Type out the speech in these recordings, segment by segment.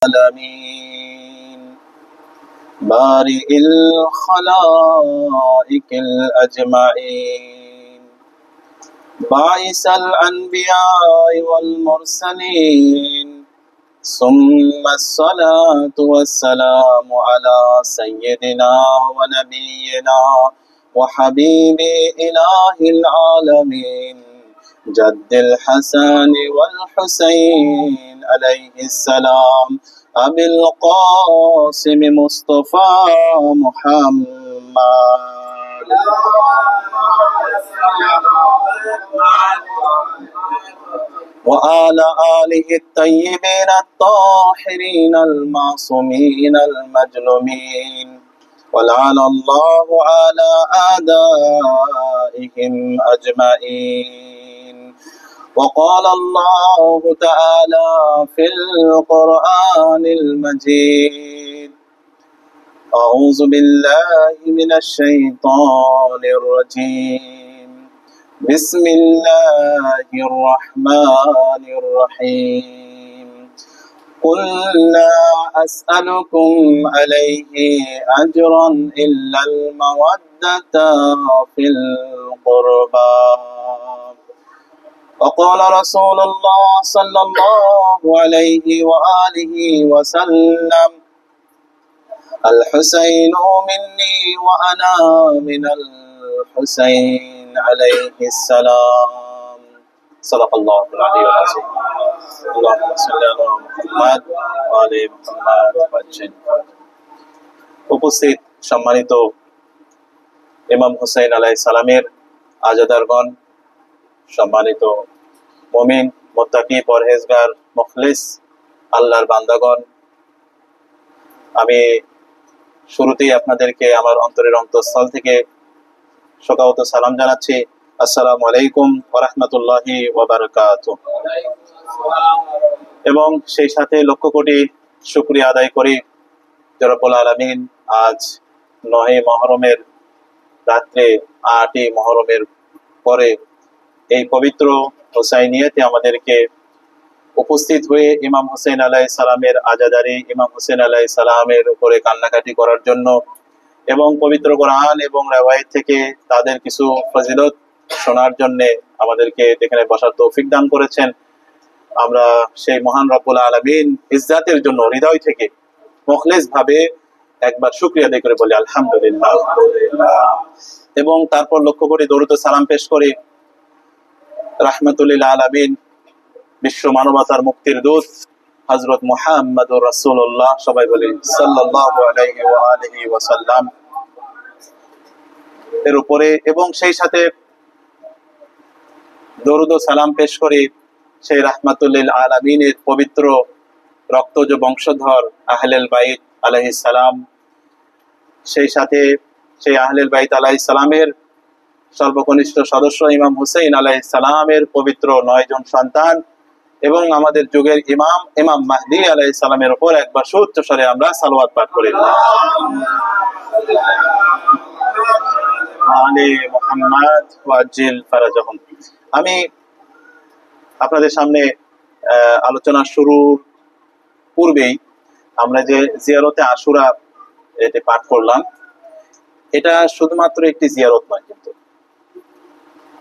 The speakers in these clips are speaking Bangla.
العالمين بارئ الخلائق الأجمعين باعث الأنبياء والمرسلين ثم الصلاة والسلام على سيدنا ونبينا وحبيب إله العالمين جد الحسن والحسين عليه السلام أبي القاسم مصطفى محمد وعلى آله الطيبين الطاهرين المعصومين المجلومين ولعن الله على أعدائهم أجمعين وقال الله تعالى في القرآن المجيد أعوذ بالله من الشيطان الرجيم بسم الله الرحمن الرحيم قل لا أسألكم عليه أجرا إلا المودة في القربى وقال رسول الله صلى الله عليه وآله وسلم الحسين مني وأنا من الحسين عليه السلام صدق الله العلي العظيم اللهم صل على محمد وآل محمد وسلم উপস্থিত সম্মানিত ইমাম হুসাইন আলাইহিস সালামের আজাদারগণ, সম্মানিত মুমিন মুত্তাকি পরহেজগার মুখলিস আল্লাহর বান্দাগণ, আমি শুরুতেই আপনাদেরকে আমার অন্তরের অন্তঃস্থল থেকে শোকাহত সালাম জানাচ্ছি। আসসালামু আলাইকুম ওয়া রাহমাতুল্লাহি ওয়া বারাকাতুহু। এবং সেই সাথে লক্ষ কোটি শুকরিয়া আদায় করি যে রব্বুল আলামিন আজ 9 মুহররমের রাত্রে 8 মুহররমের পরে এই পবিত্র হুসাইনিয়াতে আমাদেরকে উপস্থিত হয়ে ইমাম হুসাইন আলাইহিস সালামের আজাদারি ইমাম হুসাইন আলাইহিস সালামের উপরে কান্নাকাটি করার জন্য এবং পবিত্র কোরআন এবং রিওয়ায়াত থেকে তাদের কিছু ফজিলত শোনার জন্য আমাদেরকে এখানে বসার তৌফিক দান করেছেন। আমরা সেই মহান রব্বুল আলামিন ইজ্জাতের জন্য হৃদয় থেকে মুখলিস ভাবে একবার শুকরিয়া আদায় করে বলি আলহামদুলিল্লাহ। এবং তারপর লক্ষ কোটি দরুদ ও সালাম পেশ করি রাহমাতুল লিল আলামিন বিশ্ব মানবতার মুক্তির দূত হযরত মুহাম্মদুর রাসূলুল্লাহ, সবাই বলি সাল্লাল্লাহু আলাইহি ওয়া আলিহি ওয়া সাল্লাম এর উপরে, এবং সেই সাথে দরুদ ও সালাম পেশ করি সেই রাহমাতুল লিল আলামিনের পবিত্র রক্তজ বংশধর আহলেল বাইত আলাইহিস সালাম, সেই সাথে সেই আহলেল বাইত আলাইহিস সালামের সর্বকনিষ্ঠ সদস্য ইমাম হুসাইন আলাইহিস সালামের পবিত্র 9 জন সন্তান এবং আমাদের যুগের ইমাম ইমাম মাহদী আলাইহিস সালামের উপর একবার সুউচ্চ স্বরে আমরা সালাওয়াত পাঠ করি। আলে মুহাম্মদ ওয়াজিল ফারাজাহুম। আমি আপনাদের সামনে আলোচনা শুরুর পূর্বেই আমরা যে জিয়ারতে আশুরা এটি পাঠ করলাম, এটা শুধুমাত্র একটি জিয়ারত নয়, কিন্তু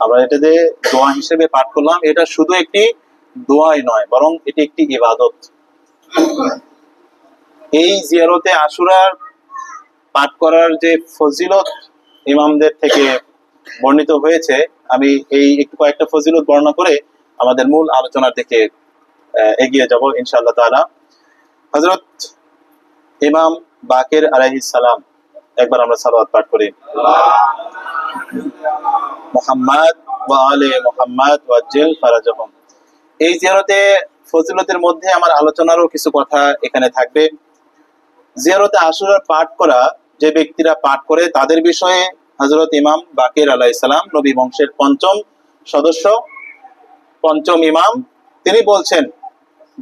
আমরা এটা যে দোয়া হিসেবে পাঠ করলাম এটা শুধু একটি দোয়াই নয়, বরং এটি একটি ইবাদত। এই জিয়ারতে আশুরার পাঠ করার যে ফজিলত ইমামদের থেকে বর্ণিত হয়েছে, আমি এই একটু কয়েকটা ফজিলত বর্ণনা করে আমাদের মূল আলোচনার দিকে এগিয়ে যাব ইনশাআল্লাহ তাআলা। হযরত ইমাম বাকির আলাইহিস সালাম, একবার আমরা সালাওয়াত পাঠ করি মুহাম্মদ ওয়া আলে মুহাম্মদ ওয়াজিল ফারাজাহুম। এই জিয়ারতে ফজিলতের মধ্যে আমার আলোচনারও কিছু কথা এখানে থাকবে। জিয়ারতে আশুরার পাঠ করা যে ব্যক্তিরা পাঠ করে তাদের বিষয়ে হযরত ইমাম বাকির আলাইহিস সালাম নবী বংশের 5ম সদস্য, 5ম ইমাম, তিনি বলছেন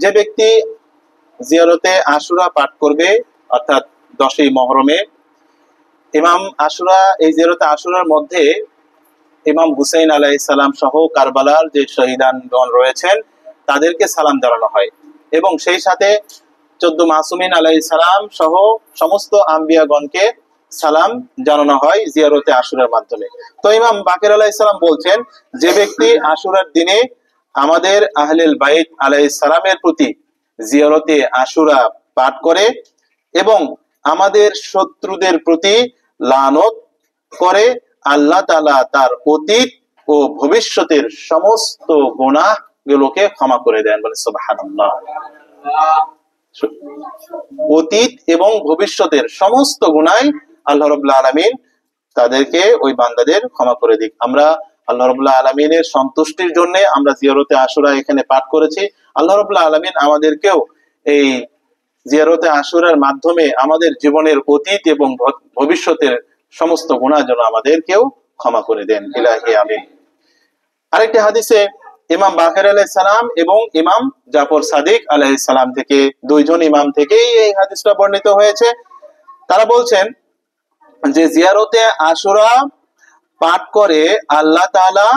যে ব্যক্তি জিয়ারতে আশুরা পাঠ করবে অর্থাৎ 10ই মুহররমে, ইমাম আশুরা, এই জিয়ারতে আশুরার মধ্যে ইমাম হুসাইন আলাইহিস সালাম সহ কারবালার যে শহীদানগণ রয়েছেন তাদেরকে সালাম জানানো হয় এবং সেই সাথে 14 মাসুমিন আলাইহিস সালাম সহ সমস্ত আম্বিয়াগণকে সালাম জানানো হয় জিয়ারতে আশুরার মাধ্যমে। তো ইমাম বাকের আলাইহিস সালাম বলছেন, যে ব্যক্তি আশুরার দিনে আমাদের আহলুল বাইত আলাইহিস সালামের প্রতি জিয়ারতে আশুরা পাঠ করে এবং আমাদের শত্রুদের প্রতি লানত করে, আল্লাহ তাআলা তার অতীত ও ভবিষ্যতের সমস্ত গুনাহগুলোকে ক্ষমা করে দেন। বলে সুবহানাল্লাহ। অতীত এবং ভবিষ্যতের সমস্ত গুনাহ আল্লাহ রাব্বুল আলামিন তাদেরকে, ওই বান্দাদের ক্ষমা করে দিক। আমরা আল্লাহ রাব্বুল আলামিনের সন্তুষ্টির জন্য আমরা জিয়ারতে আশুরা এখানে পাঠ করেছি। আল্লাহ রাব্বুল আলামিন আমাদেরকেও এই জিয়ারতে আশুরার মাধ্যমে আমাদের জীবনের অতীত এবং ভবিষ্যতের সমস্ত গুনাহ যেন আমাদেরকেও ক্ষমা করে দেন। ইলাহি আমিন। আরেকটি হাদিসে ইমাম বাকের আলাইহিস সালাম এবং ইমাম জাফর সাদিক আলাইহিস সালাম থেকে, দুইজন ইমাম থেকেই এই হাদিসটা বর্ণিত হয়েছে। তারা বলছেন যে জিয়ারতে আশুরা পাঠ করে আল্লাহ তাআলা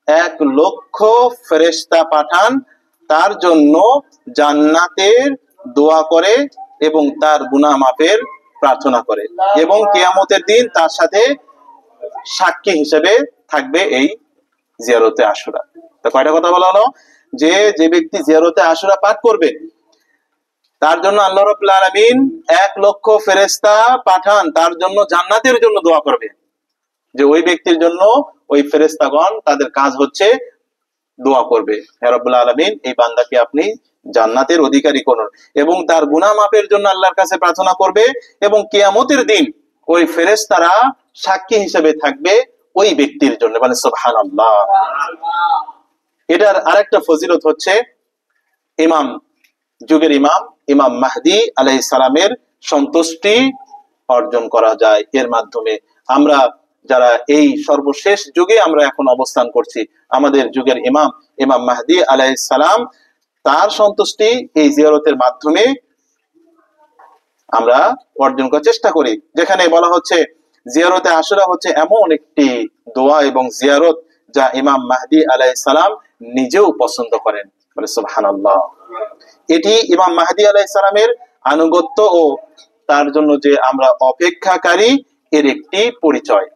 1,00,000 ফেরেশতা পাঠান, তার জন্য জান্নাতের দোয়া করে এবং তার গুনাহ মাফের প্রার্থনা করে, এবং কিয়ামতের দিন তার সাথে সাক্ষী হিসেবে থাকবে এই জিয়ারতে আশুরা। তো কয়টা কথা বলা হলো? যে ব্যক্তি জিয়ারতে আশুরা পাঠ করবে তার জন্য আল্লাহ রাব্বুল আলামিন 1,00,000 ফেরেশতা পাঠান, তার জন্য জান্নাতের জন্য দোয়া করবে। যে ওই ব্যক্তির জন্য ওই ফেরেশতাগণ তাদের কাজ হচ্ছে দোয়া করবে, হে রাব্বুল আলামিন এই বান্দাকে আপনি জান্নাতের অধিকারী করুন, এবং তার গুনাহ মাফের জন্য আল্লাহর কাছে প্রার্থনা করবে, এবং কিয়ামতের দিন ওই ফেরেশতারা সাক্ষী হিসেবে থাকবে ওই ব্যক্তির জন্য। মানে সুবহানাল্লাহ। এটার আরেকটা ফজিলত হচ্ছে যুগের ইমাম মাহদী আলাইহিস সালামের সন্তুষ্টি অর্জন করা যায় এর মাধ্যমে। আমরা যারা এই সর্বশেষ যুগে আমরা এখন অবস্থান করছি, আমাদের যুগের ইমাম মাহদী আলাইহিস সালাম, তার সন্তুষ্টি এই জিয়ারতের মাধ্যমে আমরা অর্জন করার চেষ্টা করি। যেখানে বলা হচ্ছে জিয়ারতে আশুরা হচ্ছে এমন একটি দোয়া এবং জিয়ারত যা ইমাম মাহদী আলাইহিস সালাম নিজেও পছন্দ করেন। বলে সুবহানাল্লাহ। এটি ইমাম মাহদী আলাইহিস সালামের আনুগত্য ও তার জন্য যে আমরা অপেক্ষাকারী এর একটি পরিচয়।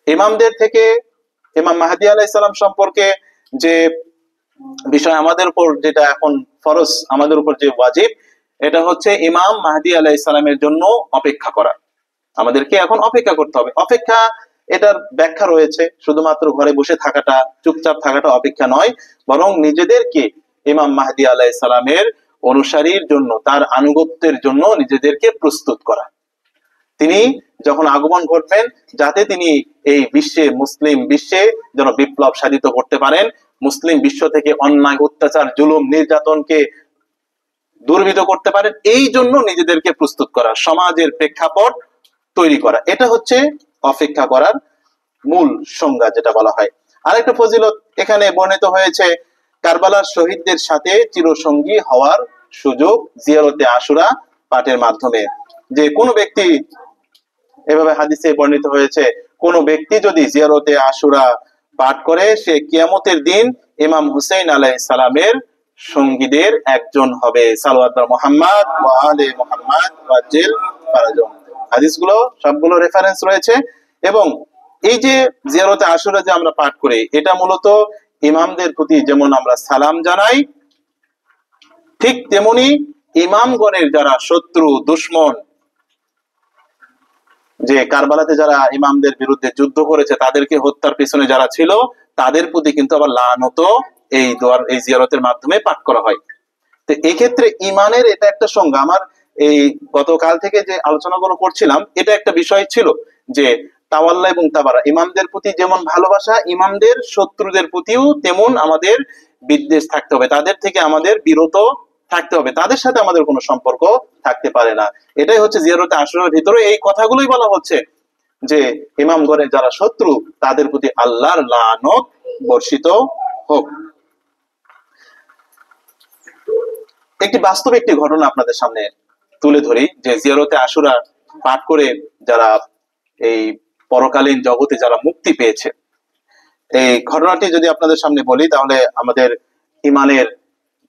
ইমামদের থেকে ইমাম মাহদী আলাইহিস সালাম সম্পর্কে যে বিষয় আমাদের উপর, যেটা এখন ফরজ আমাদের উপর যে ওয়াজিব, এটা হচ্ছে ইমাম মাহদী আলাইহিস সালামের জন্য অপেক্ষা করা। আমাদেরকে এখন অপেক্ষা করতে হবে। অপেক্ষা, এটার ব্যাখ্যা রয়েছে। শুধুমাত্র ঘরে বসে থাকাটা, চুপচাপ থাকাটা অপেক্ষা নয়, বরং নিজেদেরকে ইমাম মাহদী আলাইহিস সালামের অনুসারীর জন্য, তার আনুগত্যের জন্য নিজেদেরকে প্রস্তুত করা। তিনি যখন আগমন ঘটবেন, যাতে তিনি এই বিশ্বে, মুসলিম বিশ্বে যেন বিপ্লব সাধিত করতে পারেন, মুসলিম বিশ্ব থেকে অন্যায়, অত্যাচার, জুলুম, নির্যাতনকে দূরীভূত করতে পারেন, এই জন্য নিজেদেরকে প্রস্তুত করা, সমাজের প্রেক্ষাপট তৈরি করা। এটা হচ্ছে অপেক্ষা করার মূল সংজ্ঞা, যেটা বলা হয়। আরেকটা ফজিলত এখানে বর্ণিত হয়েছে, কারবালার শহীদদের সাথে চিরসঙ্গী হওয়ার সুযোগ জিয়ারতে আশুরা পাঠের মাধ্যমে। যে কোনো ব্যক্তি, এভাবে হাদিসে বর্ণিত হয়েছে, কোন ব্যক্তি যদি জিয়ারতে আশুরা পাঠ করে, সে কিয়ামতের দিন ইমাম হুসাইন আলাইহিস সালামের সঙ্গীদের একজন হবে। সালাওয়াত মুহাম্মদ ওয়া আলে মুহাম্মদ ওয়াজিল ফারাজুম। হাদিসগুলো সবগুলো রেফারেন্স রয়েছে। এবং এই যে জিয়ারতে আশুরা যে আমরা পাঠ করি, এটা মূলত ইমামদের প্রতি যেমন আমরা সালাম জানাই, ঠিক তেমনি ইমামগণের যারা শত্রু, দুশমন, যে কারবালাতে যারা ইমামদের বিরুদ্ধে যুদ্ধ করেছে, তাদেরকে হত্যার পিছনে যারা ছিল, তাদের প্রতি কিন্তু আবার লানত এই দোয়ার, এই জিয়ারতের মাধ্যমে পাঠ করা হয়। তো এক্ষেত্রে ইমানের এটা একটা সংজ্ঞা। আমার এই গতকাল থেকে যে আলোচনাগুলো করছিলাম, এটা একটা বিষয় ছিল যে তাওয়াল্লা এবং তাবারা, ইমামদের প্রতি যেমন ভালোবাসা, ইমামদের শত্রুদের প্রতিও তেমন আমাদের বিদ্বেষ থাকতে হবে, তাদের থেকে আমাদের বিরত থাকতে হবে, তাদের সাথে আমাদের কোনো সম্পর্ক থাকতে পারে না। এটাই হচ্ছে জিয়ারতে আশুরার ভিতরে এই কথাগুলোই বলা হচ্ছে, যে ইমামগণের যারা শত্রু, তাদের প্রতি আল্লাহর লানত বর্ষিত হোক। একটি বাস্তব একটি ঘটনা আপনাদের সামনে তুলে ধরি, যে জিয়ারতে আশুরা পাঠ করে যারা এই পরকালীন জগতে যারা মুক্তি পেয়েছে, এই ঘটনাটি যদি আপনাদের সামনে বলি, তাহলে আমাদের ইমানের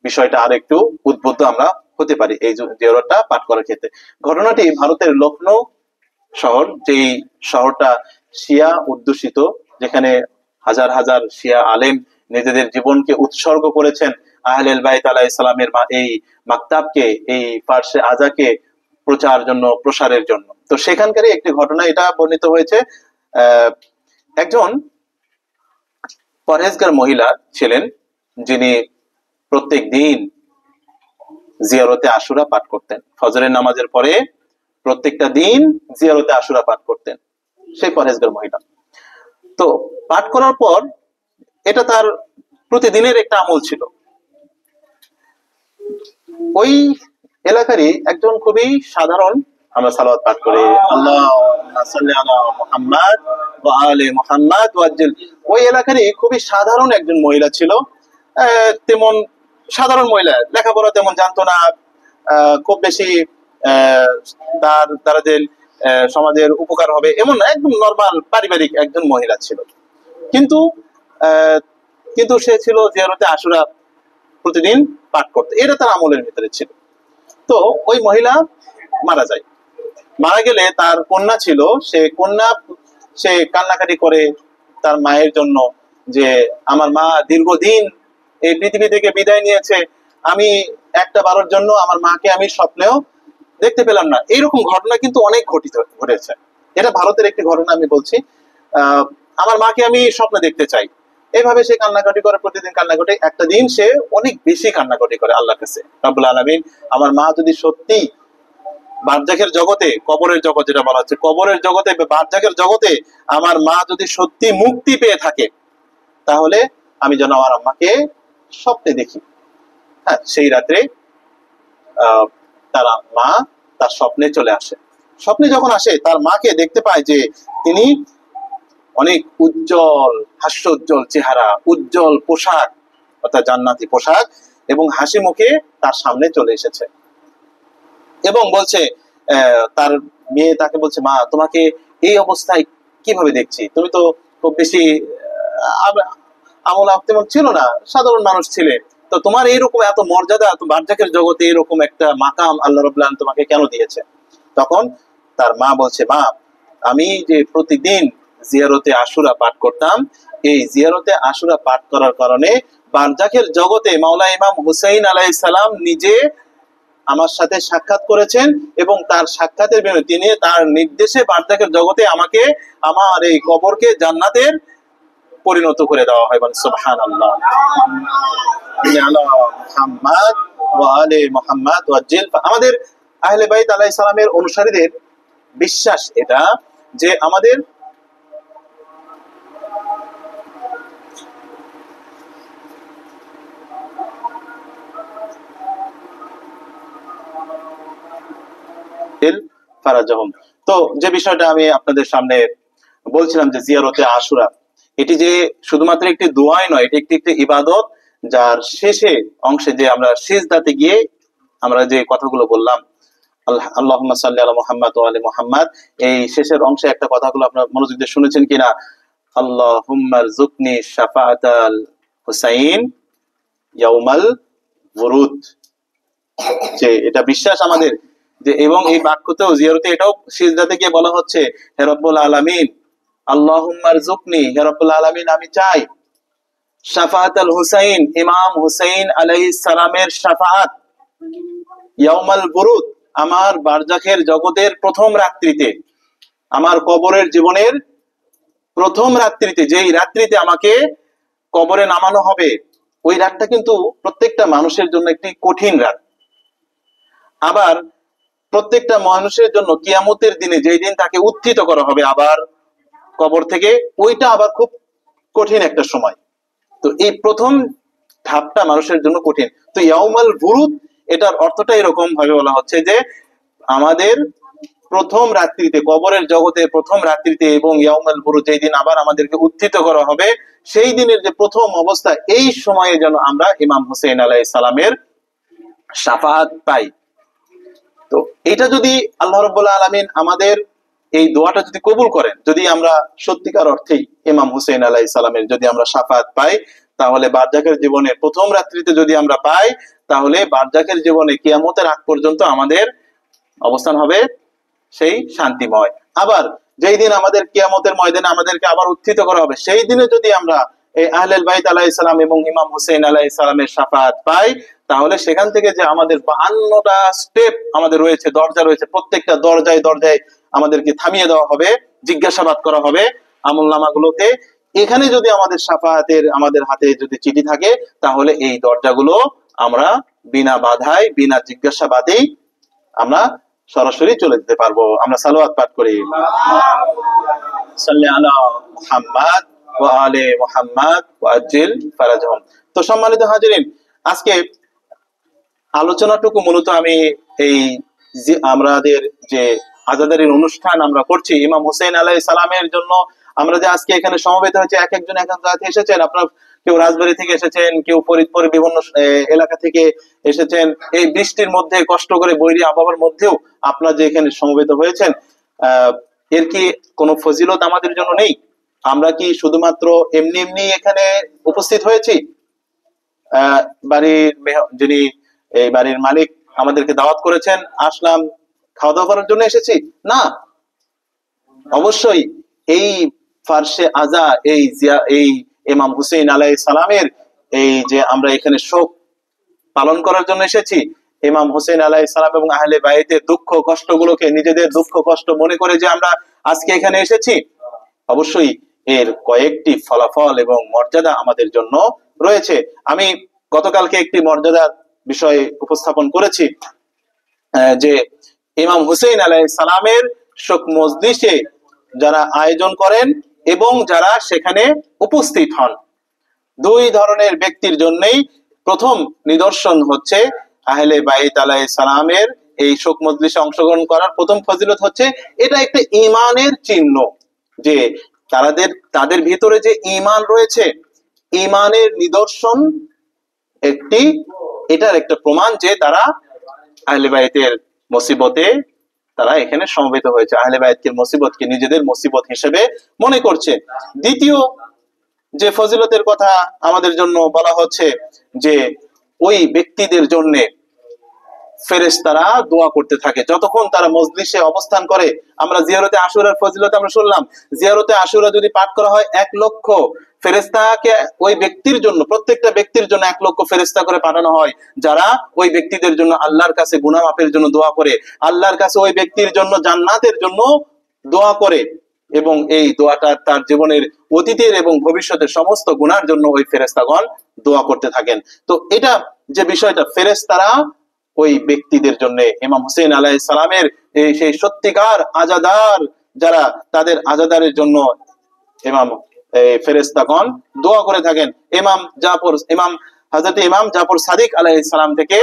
বিষয়টা আর একটু উদ্বুদ্ধ আমরা হতে পারি এই জিয়ারতটা পাঠ করার ক্ষেত্রে। ঘটনাটি ভারতের লখনৌ শহর, যেই শহরটা শিয়া অধ্যুষিত, যেখানে হাজার হাজার শিয়া আলেম নিজেদের জীবনকে উৎসর্গ করেছেন আহলেল বাইত আলাইহিস সালামের এই মাকতাবকে, এই ফার্সে আজাকে প্রসারের জন্য। তো সেখানকারই একটি ঘটনা এটা বর্ণিত হয়েছে। একজন পরহেজগার মহিলা ছিলেন, যিনি প্রত্যেক দিন জিয়ারতে আশুরা পাঠ করতেন। ফজরের নামাজের পরে প্রত্যেকটা দিন জিয়ারতে আশুরা পাঠ করতেন সেই পরহেজগার মহিলা। তো পাঠ করার পর এটা তার প্রতিদিনের একটা আমল ছিল। ওই এলাকারই একজন খুবই সাধারণ, আমরা সালাওয়াত পাঠ করি আল্লাহুম্মা সাল্লি আলা মুহাম্মাদ ওয়া আলি মুহাম্মাদ ওয়াজ্জিল, ওই এলাকারই খুবই সাধারণ একজন মহিলা ছিল। তেমন সাধারণ মহিলা, লেখাপড়া তেমন জানতো না, খুব বেশি তার দ্বারা যে সমাজের উপকার হবে এমন না, একদম নরমাল পারিবারিক একজন মহিলা ছিল। কিন্তু কিন্তু সে ছিল জিয়ারতে আশুরা প্রতিদিন পাঠ করতে, এটা তার আমলের ভিতরে ছিল। তো ওই মহিলা মারা যায়। মারা গেলে তার কন্যা ছিল, সে কান্নাকাটি করে তার মায়ের জন্য, যে আমার মা দীর্ঘদিন এই পৃথিবী থেকে বিদায় নিয়েছে, আমি একটা বারের জন্য আমার মাকে আমি স্বপ্নেও দেখতে পেলাম না। এইরকম ঘটনা কিন্তু অনেক ঘটেছে। এটা ভারতের একটি ঘটনা আমি বলছি। আমার মাকে আমি স্বপ্নে দেখতে চাই, এইভাবে সে কান্নাকাটি করে, প্রতিদিন কান্নাকাটি। একটা দিন সে অনেক বেশি কান্নাকাটি করে আল্লাহর কাছে, রব্বুল আলামিন আমার মা যদি সত্যি বারজাখের জগতে, কবরের জগৎ যেটা বলা হচ্ছে, কবরের জগতে, বারজাখের জগতে আমার মা যদি সত্যি মুক্তি পেয়ে থাকে, তাহলে আমি যেন আমার আম্মাকে স্বপ্নে দেখি। হ্যাঁ, সেই রাত্রে তার মা তার স্বপ্নে চলে আসে। স্বপ্নে যখন আসে, তার মাকে দেখতে পায় যে তিনি অনেক উজ্জ্বল, হাস্যোজ্জ্বল চেহারা, উজ্জ্বল পোশাক, অর্থাৎ জান্নাতি পোশাক, এবং হাসি মুখে তার সামনে চলে এসেছে এবং বলছে, তার মেয়ে তাকে বলছে, মা তোমাকে এই অবস্থায় কিভাবে দেখছি? তুমি তো খুব বেশি আমল তেমন ছিল না, সাধারণ মানুষ ছিলে, তো তোমার এইরকম এত মর্যাদা, বারজাখের জগতে এরকম একটা মাকাম আল্লাহ রাব্বুল আলামিন তোমাকে কেন দিয়েছে? তখন তার মা বলছে, মা আমি যে প্রতিদিন জিয়ারতে আশুরা পাঠ করতাম, এই জিয়ারতে আশুরা পাঠ করার কারণে বারজাখের জগতে মাওলা ইমাম হুসাইন আলাইহিস সালাম নিজে আমার সাথে সাক্ষাৎ করেছেন, এবং তার সাক্ষাতের বিনিময়ে তিনি তার নির্দেশে বারজাখের জগতে আমাকে, আমার এই কবরকে জান্নাতের পরিণত করে দেওয়া হয়। সুবহানাল্লাহ। মুহাম্মদ ওয়া আলি মুহাম্মাদ ওয়াজ্জিল। আমাদের আহলে বাইত আলাইহিস সালামের অনুসারীদের বিশ্বাস এটা, যে আমাদের তো যে বিষয়টা আমি আপনাদের সামনে বলছিলাম, যে জিয়ারতে আশুরা এটি যে শুধুমাত্র একটি দোয়াই নয়, এটি একটি ইবাদত, যার শেষে অংশে যে আমরা সিজদাতে গিয়ে আমরা যে কথাগুলো বললাম, আল্লাহুম্মা সাল্লি আলা মুহাম্মাদ ওয়া আলি মুহাম্মাদ, এই শেষের অংশে একটা কথাগুলো আপনারা মনোযোগ দিয়ে শুনেছেন কিনা, আল্লাহুম্মা রযুকনি শাফাআতাল হুসাইন ইয়াউমাল বুরুদ, যে এটা বিশ্বাস আমাদের, যে এবং এই বাক্যতেও জিয়ারতে এটাও সিজদাতে গিয়ে বলা হচ্ছে, হে রব্বুল আলামিন আল্লাহুম্মা রযুকনি, হে রব্বুল আলামিন আমি চাই শাফাআতুল হুসাইন, ইমাম হুসাইন আলাইহিস সালামের শাফাআত, ইয়াউমাল বুরুদ, আমার বারজাখের জগতের প্রথম রাত্রিতে, আমার কবরের জীবনের প্রথম রাত্রিতে, যেই রাত্রিতে আমাকে কবরে নামানো হবে, ওই রাতটা কিন্তু প্রত্যেকটা মানুষের জন্য একটি কঠিন রাত। আবার প্রত্যেকটা মানুষের জন্য কিয়ামতের দিনে যেই দিন তাকে উত্থিত করা হবে আবার কবর থেকে, ওইটা আবার খুব কঠিন একটা সময়। তো এই প্রথম ধাপটা মানুষের জন্য কঠিন। তো ইয়াউমাল বুরুদ, এটার অর্থটা এরকম ভাবে বলা হচ্ছে, যে আমাদের প্রথম রাত্রিতে, কবরের জগতে প্রথম রাত্রিতে, এবং ইয়াউমাল বুরুদ, যেই দিন আবার আমাদেরকে উত্থিত করা হবে, সেই দিনের যে প্রথম অবস্থা, এই সময়ে যেন আমরা ইমাম হুসাইন আলাইহিস সালামের শাফাআত পাই। তো এটা যদি আল্লাহ রাব্বুল আলামিন আমাদের এই দোয়াটা যদি কবুল করেন, যদি আমরা সত্যিকার অর্থেই ইমাম হুসাইন আলাইহিস সালামের যদি আমরা শাফাআত পাই, তাহলে বারজাখের জীবনের প্রথম রাত্রিতে যদি আমরা পাই, তাহলে বারজাকের জীবনে কিয়ামতের আগ পর্যন্ত আমাদের অবস্থান হবে সেই শান্তিময়। আবার যেই দিন আমাদের কিয়ামতের ময়দানে আমাদেরকে আবার উত্থিত করা হবে, সেই দিনে যদি আমরা এই আহলেল বাইত আলাইহিস সালাম এবং ইমাম হুসাইন আলাইহিস সালামের শাফাআত পাই, তাহলে সেখান থেকে যে আমাদের 52টা স্টেপ আমাদের রয়েছে, দরজা রয়েছে, প্রত্যেকটা দরজায় দরজায় আমাদেরকে থামিয়ে দেওয়া হবে, জিজ্ঞাসাবাদ করা হবে আমলনামাগুলোতে। এখানে যদি আমাদের শাফাআতের আমাদের হাতে যদি চিঠি থাকে, তাহলে এই দরজাগুলো আমরা বিনা বাধায় বিনা জিজ্ঞাসাবাদেই আমরা সরাসরি চলে যেতে পারবো। আমরা সালাওয়াত পাঠ করি, সাল্লি আলা মুহাম্মাদ ওয়া আলে মুহাম্মাদ ওয়া আজ্জিল ফারাজাহুম। তো সম্মানিত হাজিরিন, আজকে আলোচনাটুকু মূলত আমি এই যে আমাদের যে আজাদারির অনুষ্ঠান আমরা করছি ইমাম হুসাইন আলাইহিস সালামের জন্য, আমরা যে আজকে এখানে সমবেত হয়েছে, এক একজন এক এক জায়গা থেকে এসেছেন। আপনার কেউ রাজবাড়ী থেকে এসেছেন, কেউ ফরিদপুর বিভিন্ন এলাকা থেকে এসেছেন। এই বৃষ্টির মধ্যে কষ্ট করে বৈরী আবহাওয়ার মধ্যেও আপনারা যে এখানে সমবেত হয়েছেন, এর কি কোনো ফজিলত আমাদের জন্য নেই? আমরা কি শুধুমাত্র এমনি এমনি এখানে উপস্থিত হয়েছি? বাড়ির যিনি এই বাড়ির মালিক আমাদেরকে দাওয়াত করেছেন, আসলাম খাওয়া দাওয়া করার জন্য এসেছি? না, অবশ্যই এই ফারশে আজা এই ইমাম হুসাইন আলাইহিস সালামের এই যে আমরা এখানে শোক পালন করার জন্য এসেছি। ইমাম হুসাইন আলাইহিস সালাম এবং আহলে বাইতের দুঃখ কষ্টগুলোকে নিজেদের দুঃখ কষ্ট মনে করে যে আমরা আজকে এখানে এসেছি, অবশ্যই এর কয়েকটি ফলাফল এবং মর্যাদা আমাদের জন্য রয়েছে। আমি গতকালকে একটি মর্যাদার বিষয় উপস্থাপন করেছি, যে ইমাম হুসাইন আলাইহিস সালামের শোক মজলিসে যারা আয়োজন করেন এবং যারা সেখানে উপস্থিত হন, দুই ধরনের ব্যক্তির জন্যই প্রথম নিদর্শন হচ্ছে আহলে বাইত আলাইহিস সালামের এই শোক মজলিসে অংশগ্রহণ করার প্রথম ফজিলত হচ্ছে এটা একটা ঈমানের চিহ্ন, যে তাদের ভিতরে যে ঈমান রয়েছে, ঈমানের নিদর্শন একটি, এটার একটা প্রমাণ যে তারা আহলে বাইতের মুসিবতে তারা এখানে সমবেত হয়েছে, আহলে বাইতের মুসিবতকে নিজেদের মুসিবত হিসেবে মনে করছে। দ্বিতীয় যে ফজিলতের কথা আমাদের জন্য বলা হচ্ছে, যে ওই ব্যক্তিদের জন্য ফেরেশতারা দোয়া করতে থাকে যতক্ষণ তারা মজলিসে অবস্থান করে। আমরা জিয়ারতে আশুরার ফজিলত আমরা শুনলাম, জিয়ারতে আশুরা যদি পাঠ করা হয় 1 লক্ষ ফেরেশতাকে ওই ব্যক্তির জন্য, প্রত্যেকটা ব্যক্তির জন্য 1 লক্ষ ফেরেশতা করে পাঠানো হয়, যারা ওই ব্যক্তিদের জন্য আল্লাহর কাছে গুনাহ মাফের জন্য দোয়া করে, আল্লাহর কাছে ওই ব্যক্তির জন্য জান্নাতের জন্য দোয়া করে, এবং এই দোয়াটা তার জীবনের অতীতের এবং ভবিষ্যতের সমস্ত গুনার জন্য ওই ফেরেশতাগণ দোয়া করতে থাকেন। তো এটা যে বিষয়টা, ফেরেশতারা ওই ব্যক্তিদের জন্য, ইমাম হুসাইন আলাইহিস সালামের সেই সত্যিকার আজাদার যারা, তাদের আজাদারের জন্য ইমাম ফেরেশতাগণ দোয়া করে থাকেন। হযরত ইমাম জাফর সাদিক আলাইহিস সালাম থেকে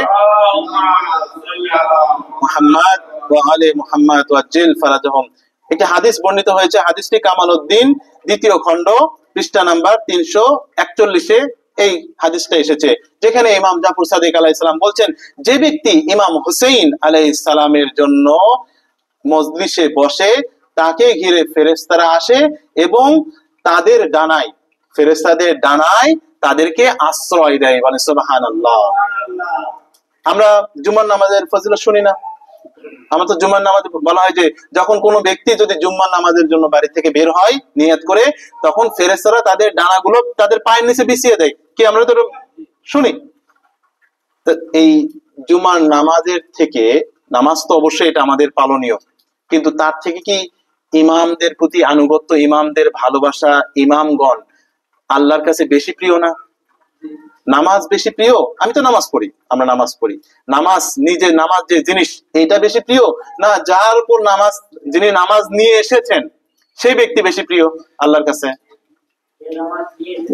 মুহাম্মদ ওয়া আলে মুহাম্মদ ওয়া আজ্জিল ফারাজাহুম একটি হাদিস বর্ণিত হয়েছে। হাদিসটি কামালউদ্দিন দ্বিতীয় খণ্ড পৃষ্ঠা নাম্বার 341-এ এই হাদিসটা এসেছে, যেখানে ইমাম জাফর সাদিক আলাইহিস সালাম বলছেন, যে ব্যক্তি ইমাম হুসাইন আলাইহিস সালামের জন্য মজলিসে বসে, তাকে ঘিরে ফেরেশতারা আসে এবং তাদের ডানায়, ফেরেশতাদের ডানায় তাদেরকে আশ্রয় দেয়। মানে সুবহানাল্লাহ। আমরা জুমার নামাজের ফজিলত শুনি না? আমরা তো জুমার নামাজে বলা হয় যে যখন কোনো ব্যক্তি যদি জুম্মার নামাজের জন্য বাড়ি থেকে বের হয় নিয়ত করে, তখন ফেরেশতারা তাদের ডানাগুলো তাদের পায়ের নিচে বিছিয়ে দেয়। কি আমরা তো শুনি? এই জুমার নামাজের থেকে, নামাজ তো অবশ্যই এটা আমাদের পালনীয়, কিন্তু তার থেকে কি ইমামদের প্রতি আনুগত্য, ইমামদের ভালোবাসা, ইমামগণ আল্লাহর কাছে বেশি প্রিয় না? নামাজ বেশি প্রিয়? আমি তো নামাজ পড়ি, আমরা নামাজ পড়ি, নামাজ নিজে, নামাজ যে জিনিস এটা বেশি প্রিয় না যার উপর নামাজ, যিনি নামাজ নিয়ে এসেছেন সেই ব্যক্তি বেশি প্রিয় আল্লাহর কাছে?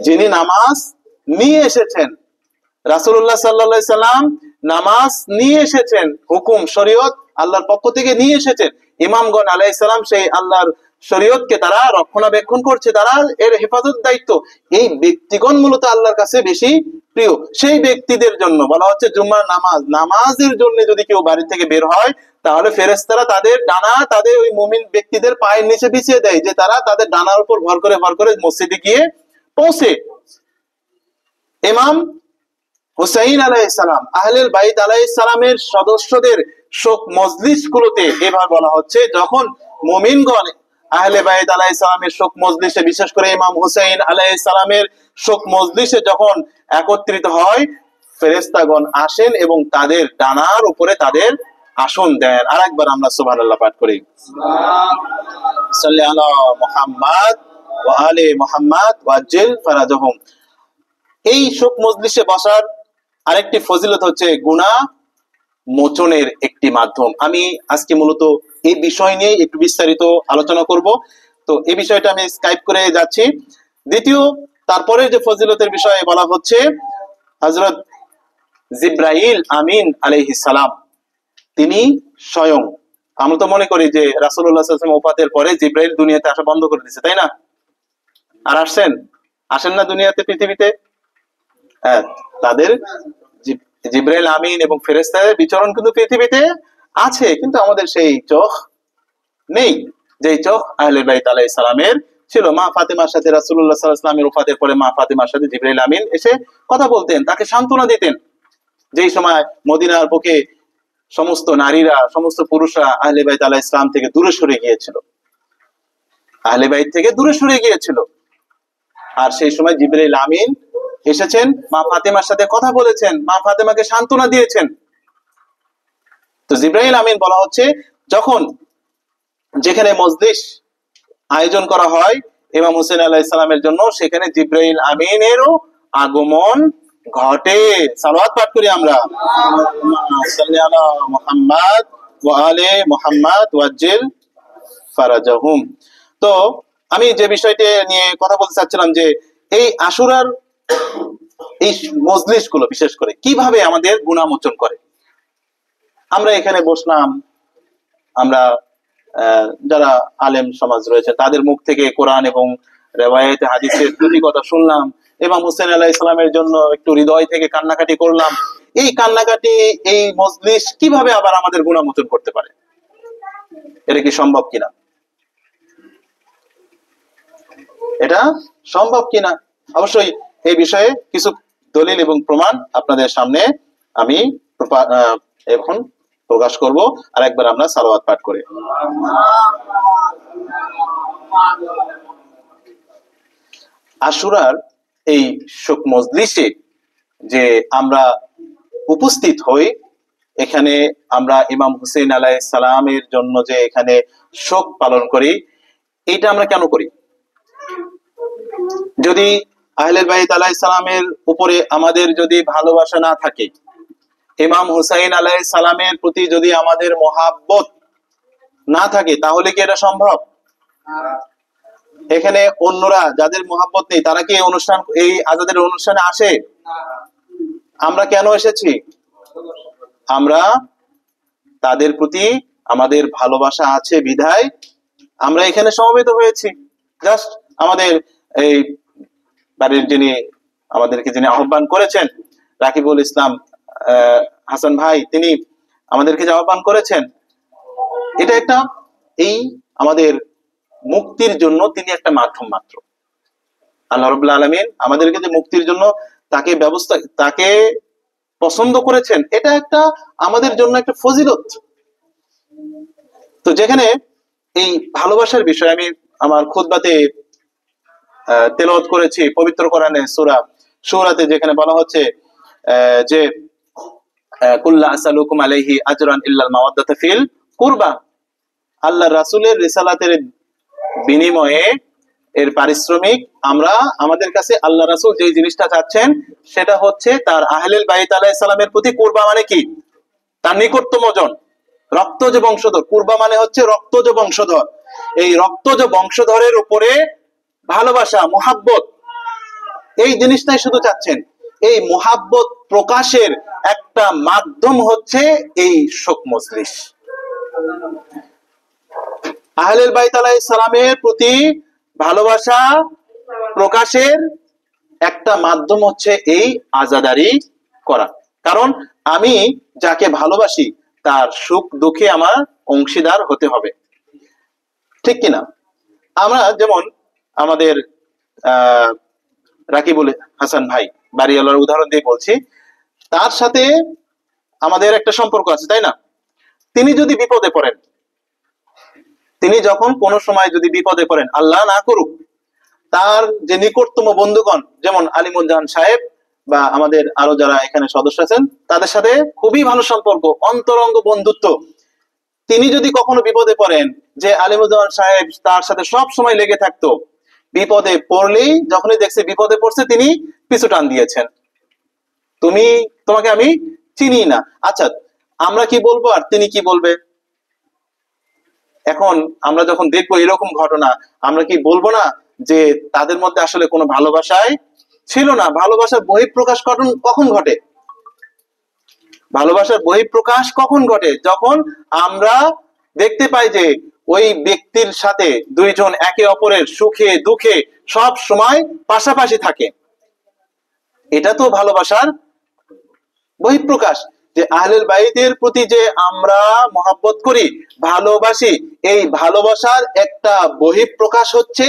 যিনি নামাজ নিয়ে এসেছেন, রাসূলুল্লাহ সাল্লাল্লাহু আলাইহি সাল্লাম নামাজ নিয়ে এসেছেন, হুকুম শরীয়ত আল্লাহর পক্ষ থেকে নিয়ে এসেছেন। ইমামগণ আলাইহিস সালাম সেই আল্লাহর শরীয়তকে তারা রক্ষণাবেক্ষণ করছে, তারা এর হেফাজত দায়িত্ব। এই ব্যক্তিগণ মূলত আল্লাহর কাছে বেশি প্রিয়। সেই ব্যক্তিদের জন্য বলা হচ্ছে জুম্মার নামাজের জন্য যদি কেউ বাড়ি থেকে বের হয়, তাহলে ফেরেশতারা তাদের ডানা তাদের ওই মুমিন ব্যক্তিদের পায়ের নিচে বিছিয়ে দেয়, যে তারা তাদের ডানার উপর ভর করে মসজিদে গিয়ে পৌঁছে। ইমাম হুসাইন আলাইহিস সালাম, আহলুল বাইত আলাইহিস সালামের সদস্যদের শোক মজলিস গুলোতে এভাবে বলা হচ্ছে, যখন মুমিনগণ আহলে বাইত আলাইহিস সালামের শোক মজলিসে, বিশেষ করে ইমাম হুসাইন আলাইহিস সালামের শোক মজলিসে যখন একত্রিত হয়, ফেরেশতাগণ আসেন এবং তাদের ডানার উপরে তাদের আসন দেন। আরেকবার আমরা সুবহানাল্লাহ পাঠ করি, সাল্লি আলা মুহাম্মাদ ওয়া আলি মুহাম্মাদ ওয়াজ্জিল ফারাজাহুম। এই শোক মজলিসে বসার আরেকটি ফজিলত হচ্ছে গুনাহ মোচনের একটি মাধ্যম। আমি আজকে মূলত এই বিষয় নিয়ে একটু বিস্তারিত আলোচনা করব, তো এই বিষয়টা আমি স্কাইপ করে যাচ্ছি। দ্বিতীয়, তারপরে যে ফজিলতের বিষয়ে বলা হচ্ছে, হযরত জিব্রাইল আমিন আলাইহিস সালাম, তিনি স্বয়ং, আমরা তো মনে করি যে রাসূলুল্লাহ সাল্লাল্লাহু আলাইহি ওয়াসাল্লাম ওফাতের পরে জিব্রাইল দুনিয়াতে আসা বন্ধ করে দিয়েছে, তাই না? আর আসেন না দুনিয়াতে, পৃথিবীতে। হ্যাঁ, তাদের জিব্রাইল আমিন এবং ফেরেশতাদের বিচরণ কিন্তু পৃথিবীতে আছে, কিন্তু আমাদের সেই চোখ নেই, যেই চোখ আহলে বাইত আলাইহিস সালামের ছিল। মা ফাতেমার সাথে রাসূলুল্লাহ সাল্লাল্লাহু আলাইহি ওয়াসাল্লামের ওফাতের পরে মা ফাতেমার সাথে জিব্রাইল আমিন এসে কথা বলতেন, তাকে সান্ত্বনা দিতেন। যেই সময় মদিনার বুকে সমস্ত নারীরা, সমস্ত পুরুষরা আহলে বাইত আলাইহিস সালাম থেকে দূরে সরে গিয়েছিল, আহলে বাইত থেকে দূরে সরে গিয়েছিল, আর সেই সময় জিব্রাইল আমিন এসেছেন, মা ফাতেমার সাথে কথা বলেছেন, মা ফাতেমাকে সান্ত্বনা দিয়েছেন। তো জিব্রাইল আমিন বলা হচ্ছে, যখন যেখানে মজলিস আয়োজন করা হয় ইমাম হুসেন আলাইহিস সালামের জন্য, সেখানে জিব্রাইল আমিনেরও আগমন ঘটে। সালাওয়াত পাঠ করি আমরা, সাল্লি আলা মুহাম্মাদ ওয়া আলি মুহাম্মাদ ওয়াজ্জিল ফারাজাহুম। তো আমি যে বিষয়টি নিয়ে কথা বলতে চাচ্ছিলাম, যে এই আশুরার এই মজলিস গুলো বিশেষ করে কিভাবে আমাদের গুনাহ মোচন করে। আমরা এখানে বসলাম, আমরা যারা আলেম সমাজ রয়েছে তাদের মুখ থেকে কোরআন এবং রিওয়ায়াতে হাদিসের দুটি কথা শুনলাম, ইমাম হুসেন আলাইহিস সালামের জন্য একটু হৃদয় থেকে কান্নাকাটি করলাম। এই কান্নাকাটি, এই মজলিস কিভাবে আবার আমাদের গুনাহ মোচন করতে পারে? এটা কি সম্ভব কিনা? এটা সম্ভব কিনা? অবশ্যই এই বিষয়ে কিছু দলিল এবং প্রমাণ আপনাদের সামনে আমি এখন প্রকাশ করব। আর একবার আমরা সালাওয়াত পাঠ করি। আশুরার এই শোক মজলিসে যে আমরা উপস্থিত হই, এখানে আমরা ইমাম হুসেন আলাইহিস সালামের জন্য যে এখানে শোক পালন করি, এটা আমরা কেন করি? যদি আহলে বাইত আলাইহিস সালামের উপরে আমাদের যদি ভালোবাসা না থাকে, ইমাম হুসাইন আলাইহিস সালামের প্রতি যদি আমাদের মহাব্বত না থাকে, তাহলে কি এটা সম্ভব? এখানে অন্যরা যাদের মহাব্বত নেই, তারা কি এই আজাদের অনুষ্ঠানে আসে? আমরা কেন এসেছি? আমরা তাদের প্রতি আমাদের ভালোবাসা আছে বিধায় আমরা এখানে সমবেত হয়েছি। জাস্ট আমাদের এই বাড়ির যিনি আমাদেরকে আহ্বান করেছেন, রাকিবুল ইসলাম হাসান ভাই, তিনি আমাদেরকে যে আহ্বান করেছেন, এটা একটা এই আমাদের মুক্তির জন্য তিনি একটা মাধ্যম মাত্র। আল্লাহ রাব্বুল আলামিন আমাদেরকে যে মুক্তির জন্য তাকে পছন্দ করেছেন, এটা একটা আমাদের জন্য একটা ফজিলত। তো যেখানে এই ভালোবাসার বিষয় আমি আমার খুতবাতে তেলাওয়াত করেছি, পবিত্র কোরআনে সূরা শুরাতে যেখানে বলা হচ্ছে যে কুল্লা আসালুকুম আলাইহি আজরান ইল্লাল মাওয়াদ্দাতা ফিল কুরবা, আল্লাহর রাসূলের রিসালাতের বিনিময়ে এর পারিশ্রমিক আমরা আমাদের কাছে আল্লাহ রাসূল যে জিনিসটা চাচ্ছেন সেটা হচ্ছে তার আহলুল বাইত আলাইহিস সালামের প্রতি কুরবা, মানে কি? তার নিকটতম জন, রক্তজ বংশধর। কুরবা মানে হচ্ছে রক্তজ বংশধর। এই রক্তজ বংশধরের উপরে ভালোবাসা, মুহাব্বত, এই জিনিসটাই শুধু চাচ্ছেন। এই মুহাব্বত প্রকাশের একটা মাধ্যম হচ্ছে এই শোক মজলিস। আহলুল বাইত আলাইহিস সালামের প্রতি ভালোবাসা প্রকাশের একটা মাধ্যম হচ্ছে এই আযাদারি করা। কারণ আমি যাকে ভালোবাসি তার সুখ দুঃখে আমার অংশীদার হতে হবে, ঠিক কিনা? আমরা যেমন আমাদের রাকিবুল হাসান ভাই বাড়িওয়ালার উদাহরণ দিয়ে বলছি, তার সাথে আমাদের একটা সম্পর্ক আছে, তাই না? তিনি যদি বিপদে পড়েন, তিনি যখন কোনো সময় যদি বিপদে পড়েন, আল্লাহ না করুক, তার যে নিকটতম বন্ধুগণ, যেমন আলিমুজ্জামান সাহেব বা আমাদের আরো যারা এখানে সদস্য আছেন, তাদের সাথে খুবই ভালো সম্পর্ক, অন্তরঙ্গ বন্ধুত্ব। তিনি যদি কখনো বিপদে পড়েন, যে আলিমুজ্জামান সাহেব তার সাথে সব সময় লেগে থাকতো, বিপদে পড়লেই যখনই দেখছে বিপদে পড়ছে, তিনি পিছু টান দিয়েছেন, তোমাকে আমি চিনি না। আচ্ছা, আমরা কি বলবো আর তিনি কি বলবে? এখন আমরা যখন দেখবো এরকম ঘটনা, আমরা কি বলবো না যে তাদের মধ্যে আসলে কোনো ভালোবাসাই ছিল না? ভালোবাসার বহিঃপ্রকাশ কখন ঘটে? ভালোবাসার বহিঃপ্রকাশ কখন ঘটে? যখন আমরা দেখতে পাই যে ওই ব্যক্তির সাথে দুইজন একে অপরের সুখে দুঃখে সব সময় পাশাপাশি থাকে। এটা তো ভালোবাসার বহিঃপ্রকাশ। যে আহলুল বাইতের প্রতি যে আমরা মহব্বত করি, ভালোবাসি, এই ভালোবাসার একটা বহিঃপ্রকাশ হচ্ছে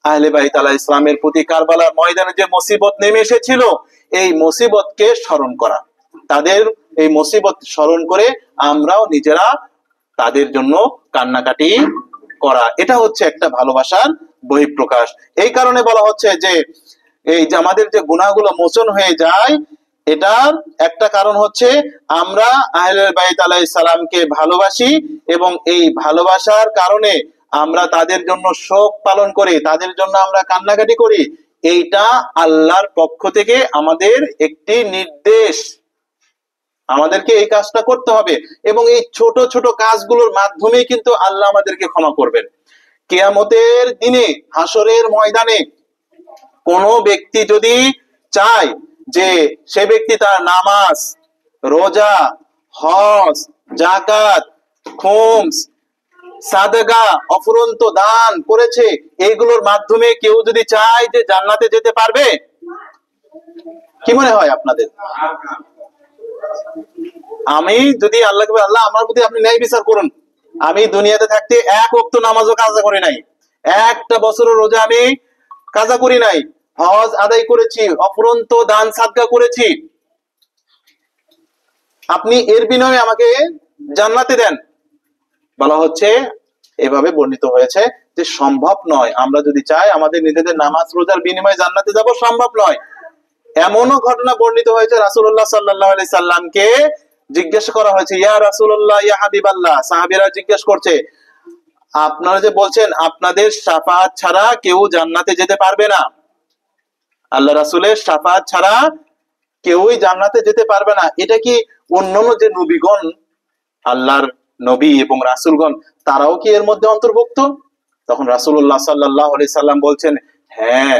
আহলে বাইত আলাইহিস সালামের প্রতি কারবালার ময়দানে যে মুসিবত নেমে এসেছিল, এই মুসিবতকে স্মরণ করা, তাদের এই মুসিবত স্মরণ করে আমরাও নিজেরা তাদের জন্য কান্নাকাটি করা। এটা হচ্ছে একটা ভালোবাসার বহিঃপ্রকাশ। এই কারণে বলা হচ্ছে যে এই যে আমাদের যে গুনাহগুলো মোচন হয়ে যায়, এটার একটা কারণ হচ্ছে আমরা আহলে বাইত আলাইহিস সালামকে ভালোবাসি, এবং এই ভালোবাসার কারণে আমরা তাদের জন্য শোক পালন করি, তাদের জন্য আমরা কান্নাকাটি করি। এইটা আল্লাহর পক্ষ থেকে আমাদের একটি নির্দেশ, আমাদেরকে এই কাজটা করতে হবে। এবং এই ছোট ছোট কাজগুলোর মাধ্যমেই কিন্তু আল্লাহ আমাদেরকে ক্ষমা করবেন। কিয়ামতের দিনে, হাসরের ময়দানে কোনো ব্যক্তি যদি চায় যে সে ব্যক্তি তার নামাজ, রোজা, হজ, যাকাত, খুমস, সাদকা, অফুরন্ত দান করেছে, এইগুলোর মাধ্যমে কেউ যদি চায় যে জান্নাতে যেতে পারবে? কি মনে হয় আপনাদের? আমি যদি আল্লাহকে বলি, আল্লাহ আমার প্রতি আপনি ন্যায় বিচার করুন, আমি দুনিয়াতে থাকতে এক ওয়াক্ত নামাজও কাজা করি নাই, একটা বছরের রোজা আমি কাজা করি নাই, হজ আদায় করেছি, অফুরন্ত দান সাদকা করেছি, আপনি এর বিনিময়ে আমাকে জান্নাতে দেন। বলা হচ্ছে, এভাবে বর্ণিত হয়েছে যে সম্ভব নয়। আমরা যদি চাই আমাদের নিজেদের নামাজ রোজার বিনিময়ে জান্নাতে যাব, সম্ভব নয়। এমনও ঘটনা বর্ণিত হয়েছে, রাসূলুল্লাহ সাল্লাল্লাহু আলাইহি সাল্লামকে জিজ্ঞেস করা হয়েছে, ইয়া রাসূলুল্লাহ, ইয়া হাবিবাল্লাহ, সাহাবীরা জিজ্ঞেস করছে, আপনারা যে বলছেন আপনাদের শাফাআত ছাড়া কেউ জান্নাতে যেতে পারবে না, আল্লাহ রাসূলের শাফাআত ছাড়া কেউই জান্নাতে যেতে পারবে না, এটা কি অন্যান্য যে নবীগণ, আল্লাহর নবী এবং রাসূলগণ, তারাও কি এর মধ্যে অন্তর্ভুক্ত? তখন রাসূলুল্লাহ সাল্লাল্লাহু আলাইহি সাল্লাম বলছেন, হ্যাঁ,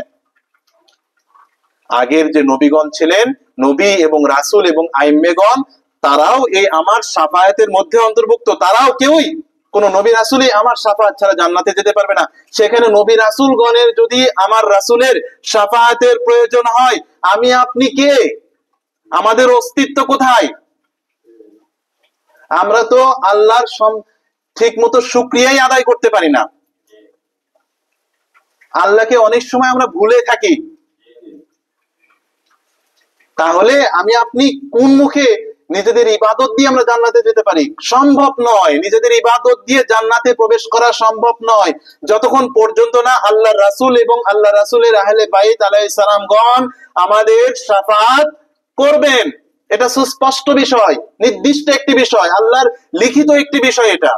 আগের যে নবীগণ ছিলেন, নবী এবং রাসূল এবং আইম্মেগণ, তারাও এই আমার শাফায়াতের মধ্যে অন্তর্ভুক্ত। তারাও কেউই, কোন নবী রাসূলই আমার শাফায়াত ছাড়া জান্নাতে যেতে পারবে না। সেখানে নবী রাসূলগণের যদি আমার রাসূলের শাফায়াতের প্রয়োজন হয়, আমি আপনি কে? আমাদের অস্তিত্ব কোথায়? আমরা তো আল্লাহর ঠিক মতো শুকরিয়াই আদায় করতে পারি না। আল্লাহকে অনেক সময় আমরা ভুলে থাকি। তাহলে আমি আপনি কোন মুখে নিজেদের ইবাদত দিয়ে আমরা জান্নাতে যেতে পারি? সম্ভব নয়। নিজেদের ইবাদত দিয়ে জান্নাতে প্রবেশ করা সম্ভব নয়, যতক্ষণ পর্যন্ত না আল্লাহ রাসূল এবং আল্লাহ রাসূলের আহলে বাইত আলাইহিস সালামগণ আমাদের শাফাআত করবেন। এটা সুস্পষ্ট বিষয়, নির্দিষ্ট একটি বিষয়, আল্লাহর লিখিত একটি বিষয় এটা।